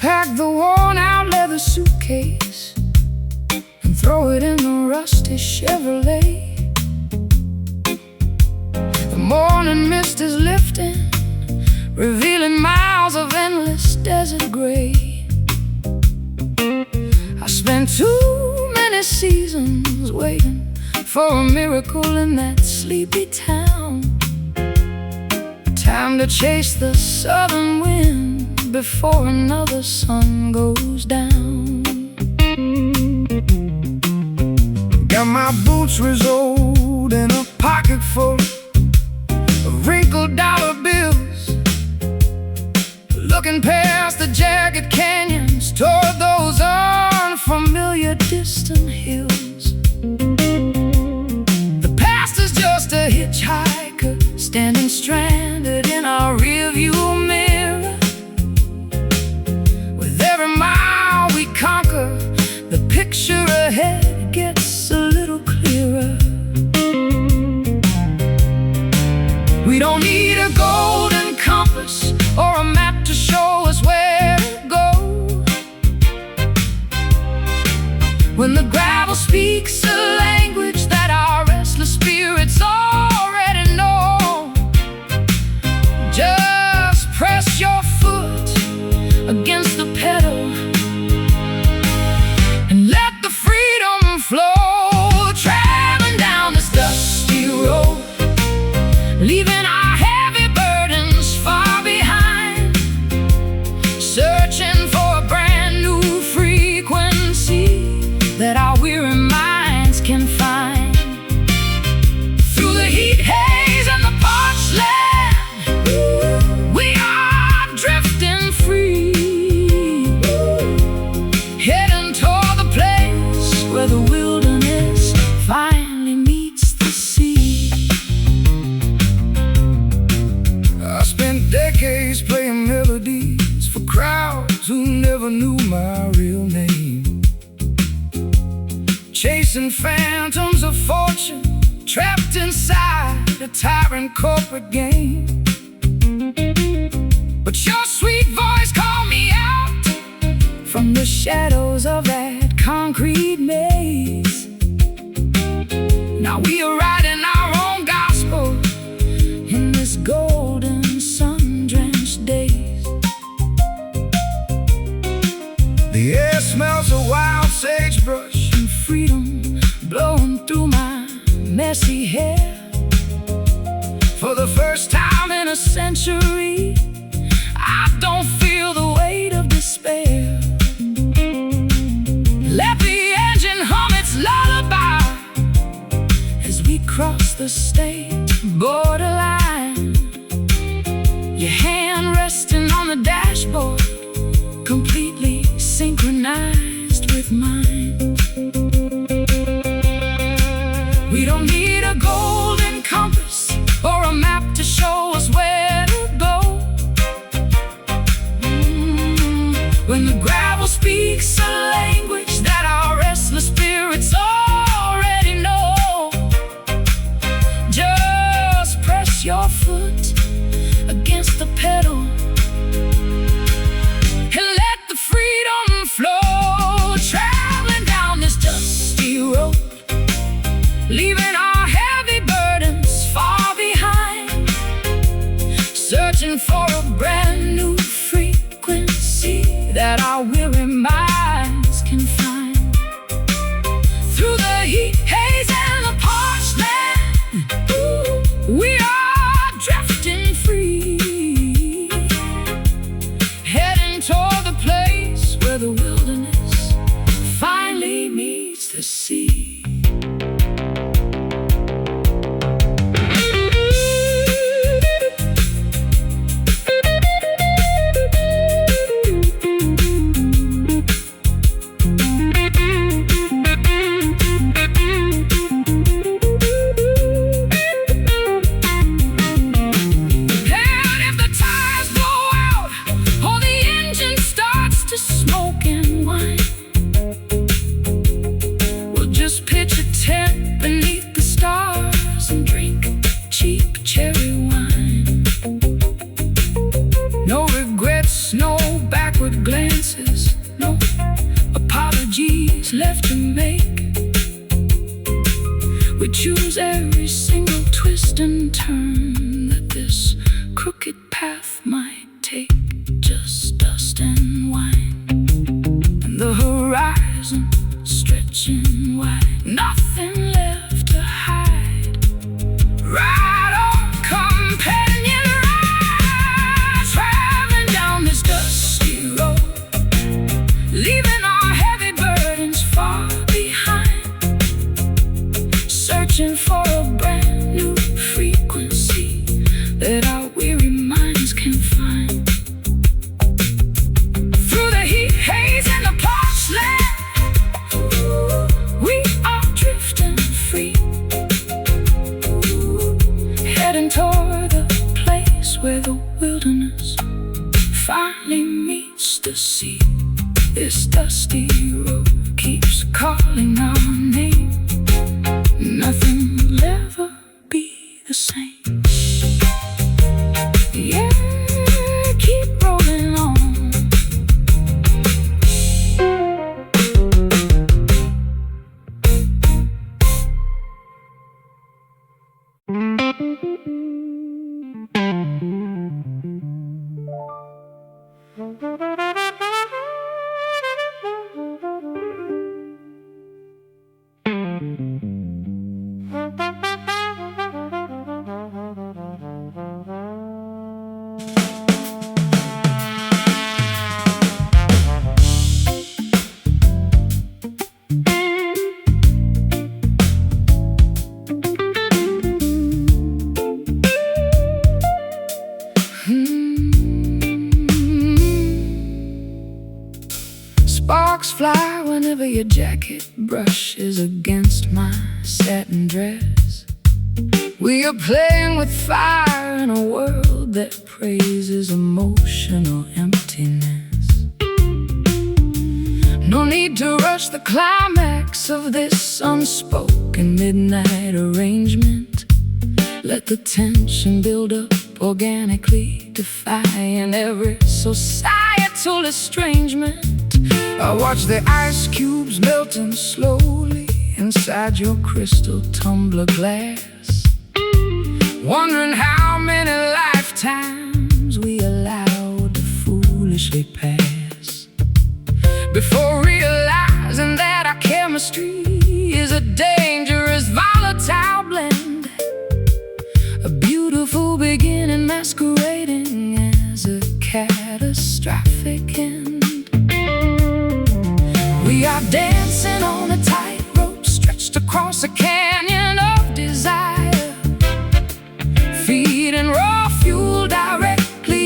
Pack the worn-out leather suitcase and throw it in the rusty Chevrolet. The morning mist is lifting, revealing miles of endless desert gray. I spent too many seasons waiting for a miracle in that sleepy town. Time to chase the southern wind before another sun goes down. Got my boots resoled in a pocket full of wrinkled dollar bills, looking past the jagged canyons toward those unfamiliar distant hills. The past is just a hitchhiker standing stranded in our rearview mirror. With every mile we conquer, the picture ahead gets a little clearer. We don't need a golden compass or a map to show us where to go. When the gravel speaks a language that our restless spirits already know, just press your foot against the pedal and let the freedom flow. Traveling down this dusty road, leaving our heavy burdens far behind, searching for a brand new frequency that our weary minds can find. Through the heat haze and the parched land, we are drifting free, heading toward the place where the wilderness finally meets the sea. I spent decades playing melodies for crowds who never knew my real name, chasing phantoms of fortune, trapped inside a tyrant corporate game. But your sweet voice called me out from the shadows of that concrete maze. Now we are writing our own gospel in this golden sun-drenched days. The air smells of wild sagebrush and freedom blowing through my messy hair. For the first time in a century, I don't feel the weight of despair. Let the engine hum its lullaby as we cross the state borderline. your hand resting on the dashboard, completely synchronized with mine. We don't need a golden compass or a map to show us where to go. When the gravel speaks a language that our restless spirits already know, just press your foot against the pedal and let the freedom flow, traveling down this dusty road, leaving our heavy burdens far behind, searching for a brand new frequency that our weary minds can find. Through the heat, haze, and the parched land, we are drifting free, heading toward the place where the wilderness finally meets the sea. Glances, no apologies left to make. We choose every single twist and turn that this crooked path might take. Just dust and wine, and the horizon stretching wide, nothing left to hide. Ride on, companion, ride, traveling down this dusty road, leaving our heavy burdens far behind, searching for a brand new frequency that our weary minds can find. Through the heat, haze, and the parched land, we are drifting free, heading toward the place where the wilderness finally meets the sea. This dusty road keeps calling our name. Nothing will ever be the same. Yeah, keep rolling on. Sparks fly whenever your jacket brushes against my satin dress. We are playing with fire in a world that praises emotional emptiness. No need to rush the climax of this unspoken midnight arrangement. Let the tension build up organically, defying every societal estrangement. I watch the ice cubes melting slowly inside your crystal tumbler glass, wondering how many lifetimes we allowed to foolishly pass, before realizing that our chemistry is a dangerous volatile blend, a beautiful beginning masquerading as a catastrophic end. We are dancing on a tightrope stretched across a canyon of desire, feeding raw fuel directly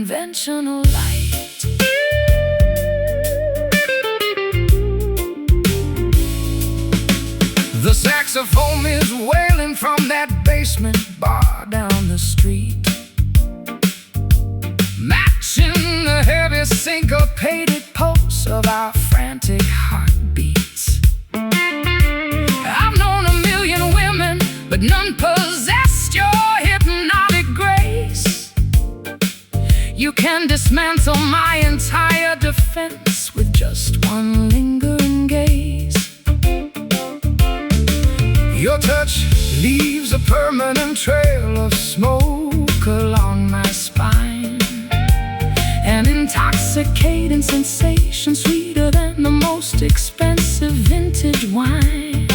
conventional light. The saxophone is wailing from that basement bar down the street, matching the heavy syncopated pulse of our frantic heartbeats. I've known a million women, but none possessed your hypnotic grace. You can dismantle my entire defense with just one lingering gaze. Your touch leaves a permanent trail of smoke along my spine, an intoxicating sensation sweeter than the most expensive vintage wine.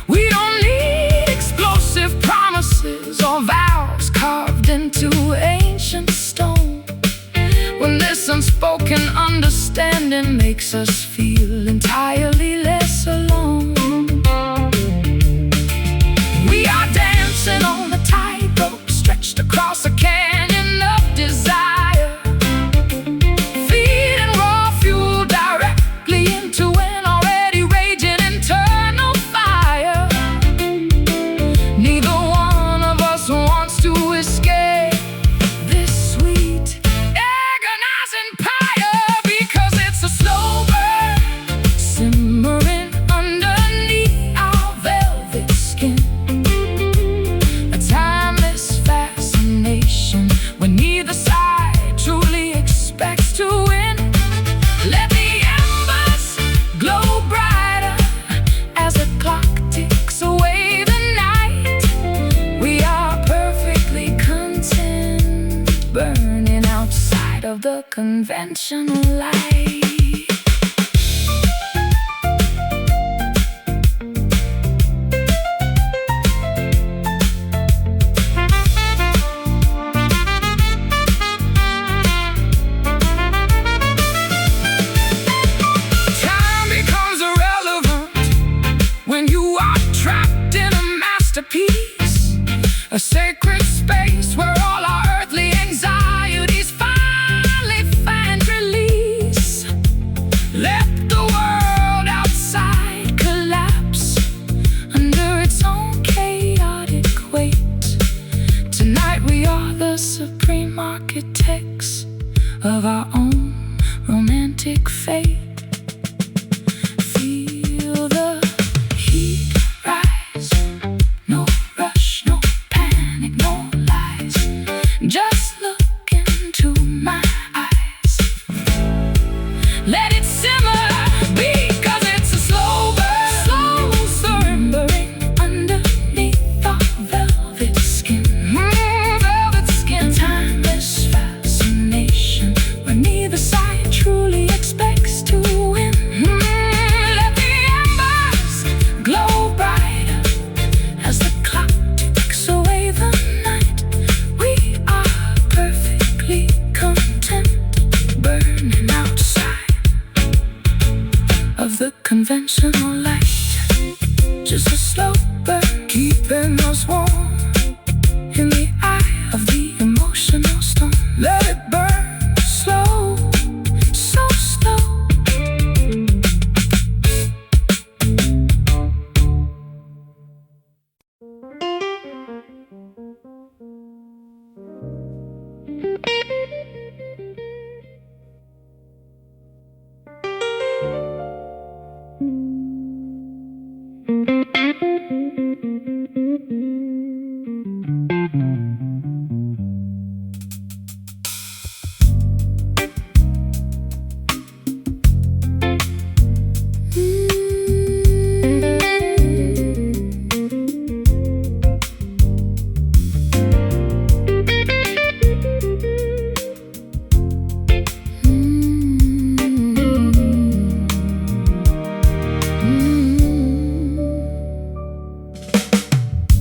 We don't need explosive promises or vows carved into ancient stone, when this unspoken understanding makes us feel entirely less alone. We are dancing on the tightrope stretched across a canyon of desire, feeding raw fuel directly into an already raging internal fire. Neither one of us wants to escape this sweet, agonizing pyre, because it's a slow burn simmering underneath our velvet skin. When neither side truly expects to win. Let the embers glow brighter as the clock ticks away the night. We are perfectly content, burning outside of the conventional light. A sacred space where all our earthly anxieties finally find release. Let the world outside collapse under its own chaotic weight. Tonight we are the supreme architects of our own romantic fate. Feel the heat rise. No rush, no panic, no lies. Just look into my eyes. Let it simmer, because it's a slow burn, simmering underneath our velvet skin. Velvet skin, a timeless fascination where neither side truly expects to win. Let the embers glow brighter as the clock ticks away the night. We are perfectly content, burning outside of the conventional light. Just a slow burn, keeping us warm in the eye of the emotional storm. Let it burn slow, so slow.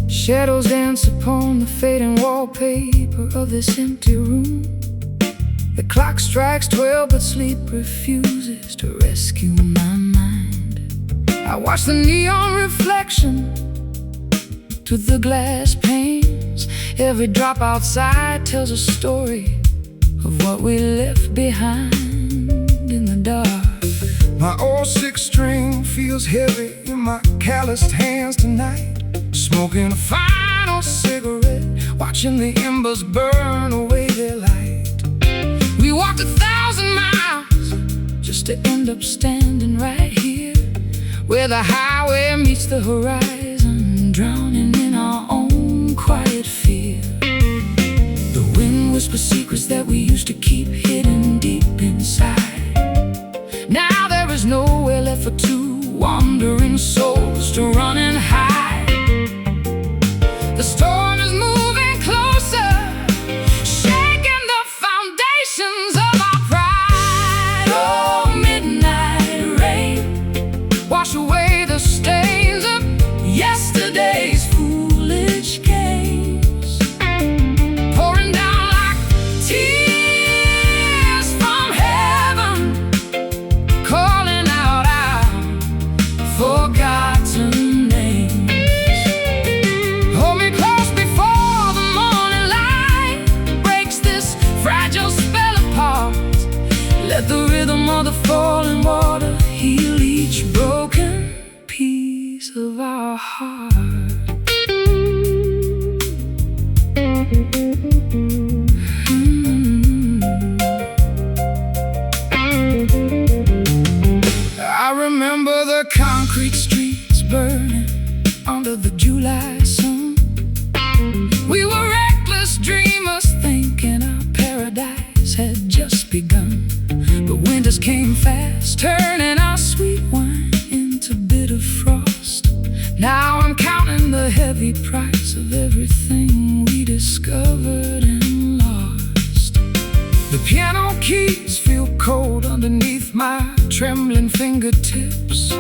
Shadows dance upon the fading wallpaper of this empty room. The clock strikes 12, but sleep refuses to rescue my mind. I watch the neon reflection to the glass panes. Every drop outside tells a story of what we left behind in the dark. My old six-string feels heavy in my calloused hands tonight, smoking a final cigarette, watching the embers burn away their light. We walked 1,000 miles just to end up standing right here, where the highway meets the horizon, drowning in our own quiet fear. The wind whispers secrets that we used to keep hidden deep inside. Now there is nowhere left for two wandering souls to run and hide. The storm is moving closer, shaking the foundations of our pride. Oh, midnight rain, wash away the stains of yesterday's foolish games, pouring down like tears from heaven, calling out our forgotten names. Hold me close before the morning light breaks this fragile spell apart. Let the rhythm of the falling water heal each broken piece of our heart. I remember the concrete streets burning under the July sun. We were reckless dreamers, thinking our paradise had just begun. But winters came fast, turning our sweet wine into bitter frost. Now I'm counting the heavy price of everything we discovered and lost. The piano keys feel cold underneath my trembling fingertips.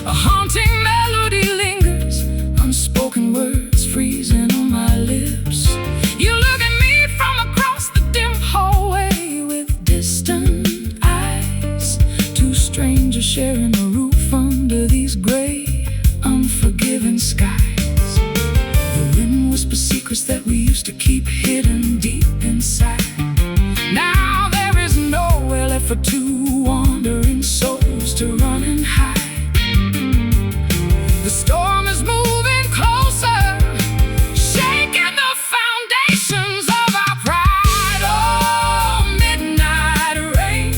A haunting melody lingers, unspoken words freezing on my lips. You look at me from across the dim hallway with distant eyes. Two strangers sharing a roof under these gray, unforgiving skies. The wind whispers secrets that we used to keep hidden deep inside. Now there is nowhere left for two wandering souls to run and hide. The storm is moving closer, shaking the foundations of our pride. Oh, midnight rain,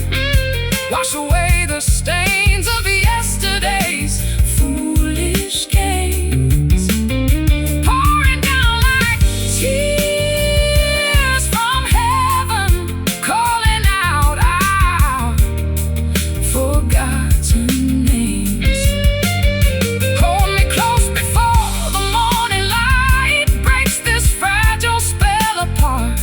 wash away the stains of yesterday's foolish games, pouring down like tears from heaven, calling out our forgotten names. Hold me close before the morning light breaks this fragile spell apart.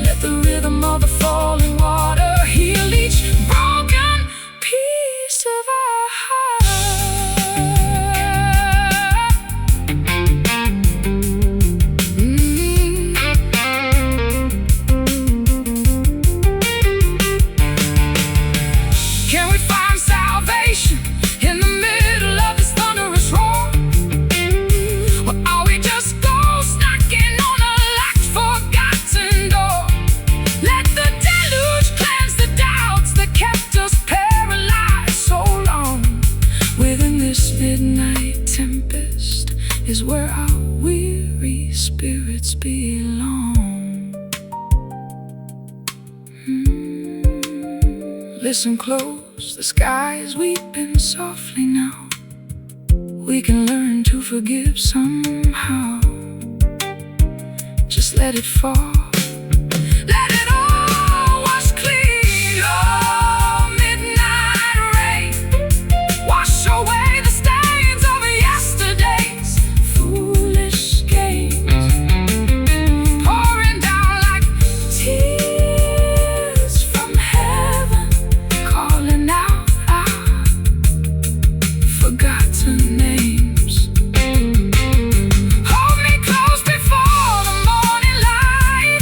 Let the rhythm of the falling water heal each broken piece of our heart. Can we find salvation in the middle of this thunderous roar? Or are we just ghosts knocking on a locked, forgotten door? Let the deluge cleanse the doubts that kept us paralyzed so long. Within this midnight tempest is where our weary spirits belong. Listen close, the sky is weeping softly now. We can learn to forgive somehow. Just let it fall. Let it all wash clean. Oh, midnight rain, wash away the stains of yesterday's foolish games, pouring down like tears from heaven, calling out our forgotten names. Hold me close before the morning light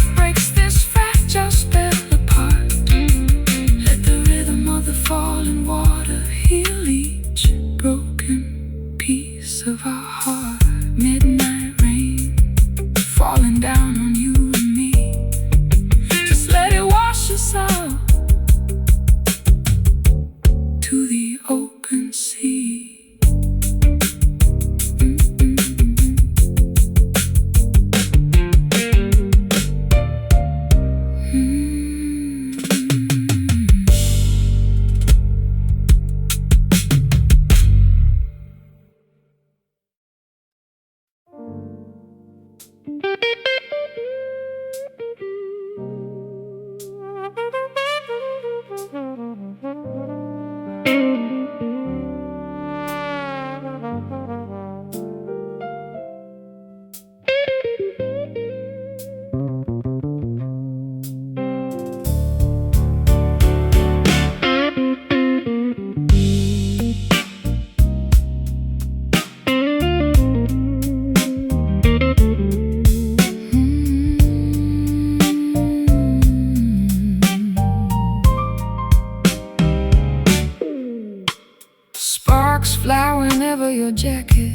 fly whenever your jacket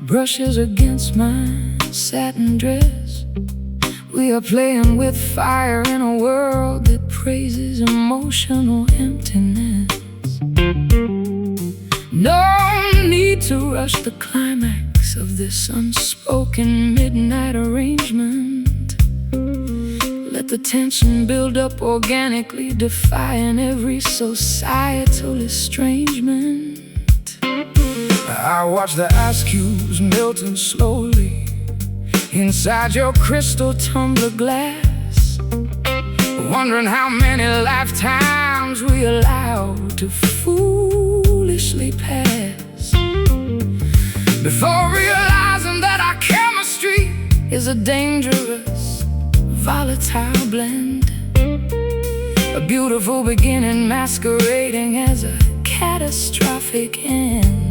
brushes against my satin dress. We are playing with fire in a world that praises emotional emptiness. No need to rush the climax of this unspoken midnight arrangement. Let the tension build up organically, defying every societal estrangement. I watch the ice cubes melting slowly inside your crystal tumbler glass, wondering how many lifetimes we allowed to foolishly pass, before realizing that our chemistry is a dangerous, volatile blend. A beautiful beginning masquerading as a catastrophic end.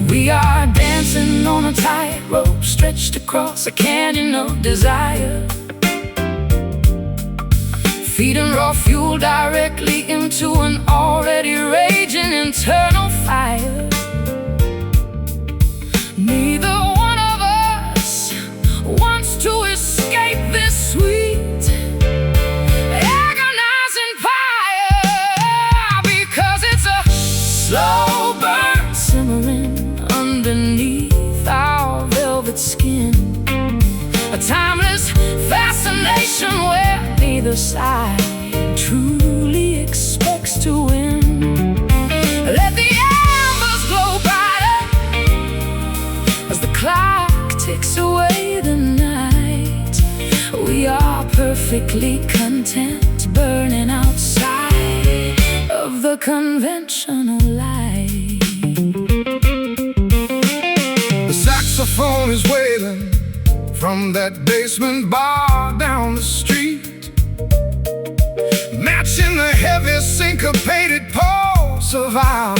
We are dancing on a tightrope stretched across a canyon of desire, feeding raw fuel directly into an already raging internal fire. Neither one of us wants to escape this sweet, agonizing fire, because it's a slow burn simmering underneath our velvet skin, a timeless fascination where neither side truly expects to win. Let the embers glow brighter as the clock ticks away the night. We are perfectly content burning outside of the conventional light. The saxophone is wailing from that basement bar down the street, matching the heavy syncopated pulse of our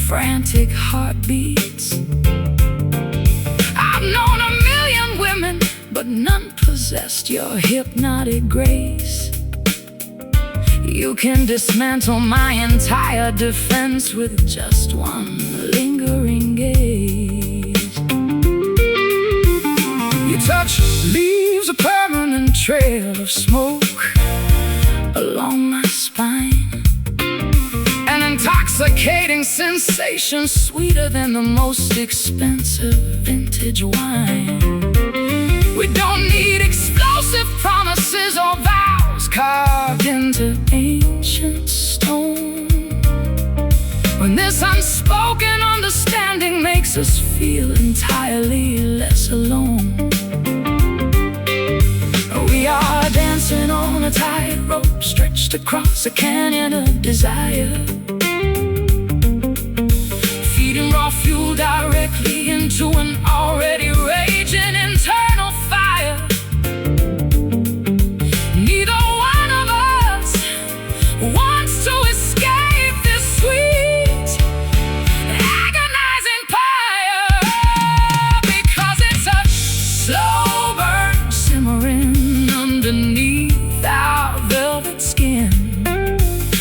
frantic heartbeats. I've known a million women, but none possessed your hypnotic grace. You can dismantle my entire defense with just one lingering gaze. Your touch leaves a permanent trail of smoke along my spine, an intoxicating sensation sweeter than the most expensive vintage wine. We don't need explosive promises or vows carved into ancient stone, when this unspoken understanding makes us feel entirely less alone. We are dancing on a tightrope stretched across a canyon of desire, feeding raw fuel directly into an already raging internal fire. Neither one of us wants to escape this sweet, agonizing fire, because it's a slow burn simmering underneath our velvet skin,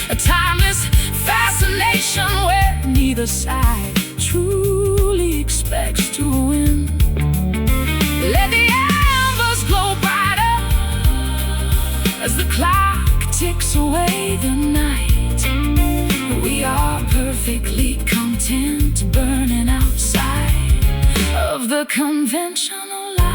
a timeless fascination where neither side truly expects to win. Let the embers glow brighter as the clock ticks away the night. We are perfectly content burning outside of the conventional light.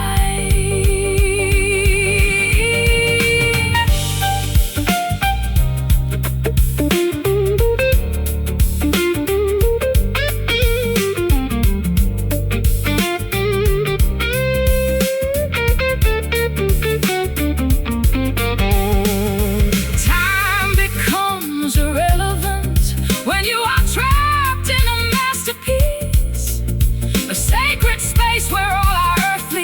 Where all our earthly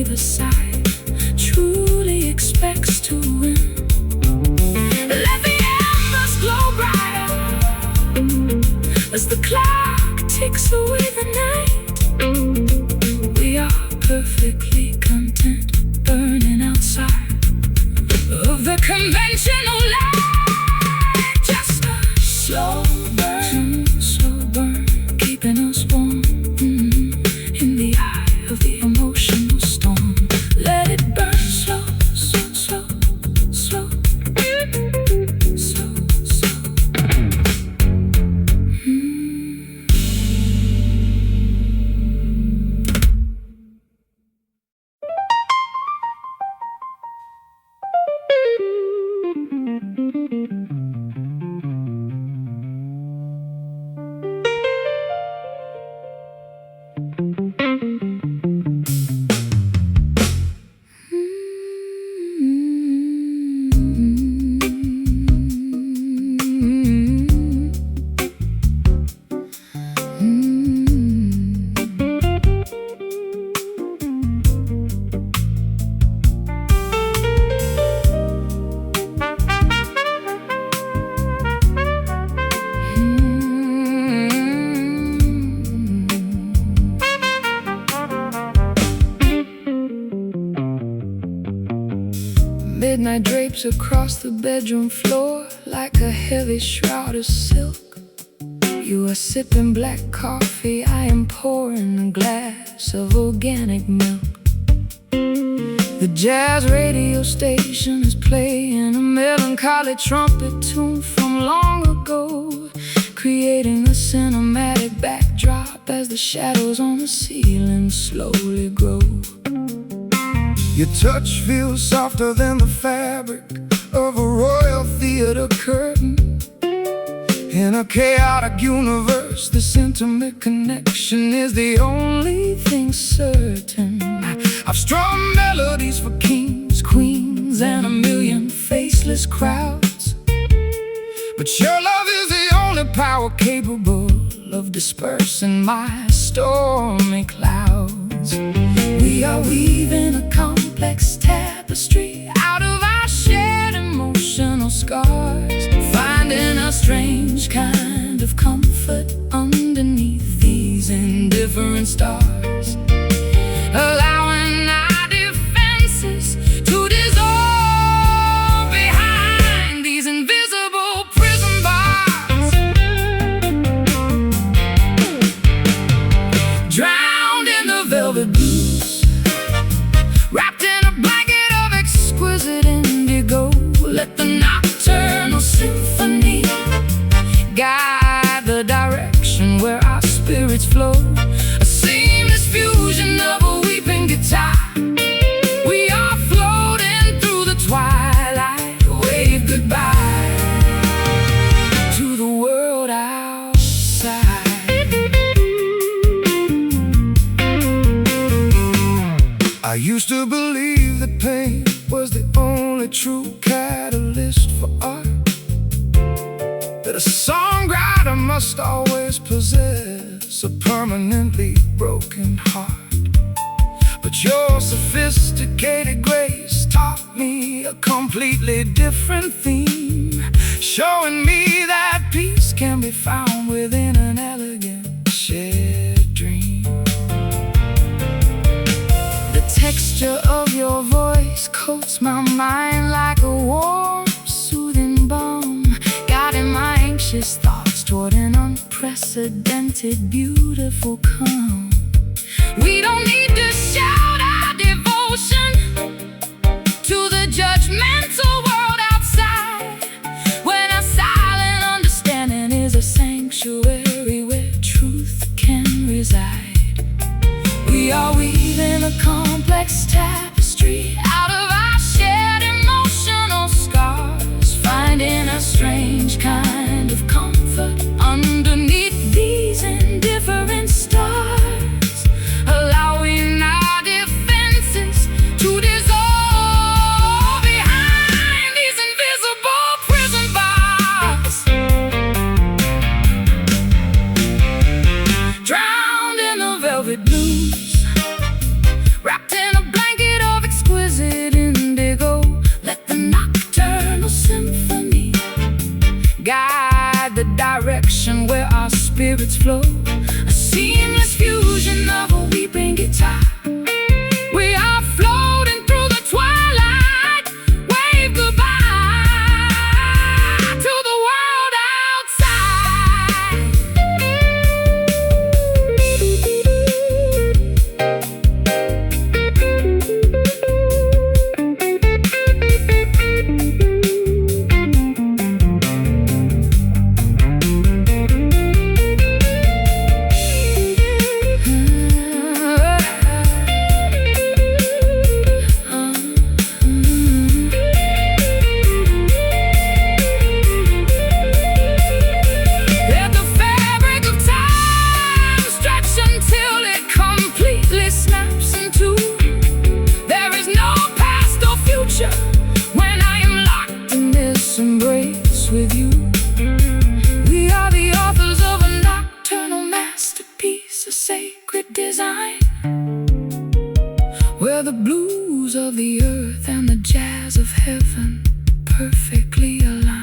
neither side truly expects to win. Let the embers glow brighter as the clock ticks away the night. We are perfectly content burning outside of the conventional light. Just a slow burn, keeping us warm in the eye of the emotional storm. Let it burn slow, slow, slow, slow, slow, slow. Midnight drapes across the bedroom floor like a heavy shroud of silk. You are sipping black coffee, I am pouring a glass of organic milk. The jazz radio station is playing a melancholy trumpet tune from long ago, creating a cinematic backdrop as the shadows on the ceiling slowly grow. Your touch feels softer than the fabric of a royal theater curtain. In a chaotic universe, this intimate connection is the only thing certain. I've strummed melodies for kings, queens, and a million faceless crowds, but your love is the only power capable of dispersing my stormy clouds. We are weaving a complex tapestry out of our shared emotional scars, finding a strange kind of comfort underneath these indifferent stars, allowing our defenses to dissolve behind these invisible prison bars, drowned in the velvet blues, wrapped in a blanket of exquisite indigo. Let the nocturnal symphony guide the direction where our spirits flow, a seamless fusion of a weeping guitar. We are floating through the twilight, wave goodbye to the world outside. I used to believe that pain was the only true catalyst for art, that a songwriter must always possess a permanently broken heart. But your sophisticated grace taught me a completely different theme, showing me that peace can be found within an elegant shared dream. The texture of your voice coats my mind like a warm, soothing balm, guiding my anxious thoughts toward an unprecedented, beautiful calm. We don't need to shout our devotion to the judgmental world outside, when our silent understanding is a sanctuary where truth can reside. We are weaving a complex tapestry out of our shared emotional scars, finding a strange kind of comfort underneath these indifferent stars, allowing our beats flow, a seamless fusion of a weeping guitar. We are floating through the twilight, wave goodbye to the world outside. Let the fabric of time stretch until it completely snaps in two. There is no past or future when I am locked in this embrace with you. We are the authors of a nocturnal masterpiece, a sacred design, where the blues of the earth and the jazz of heaven perfectly align.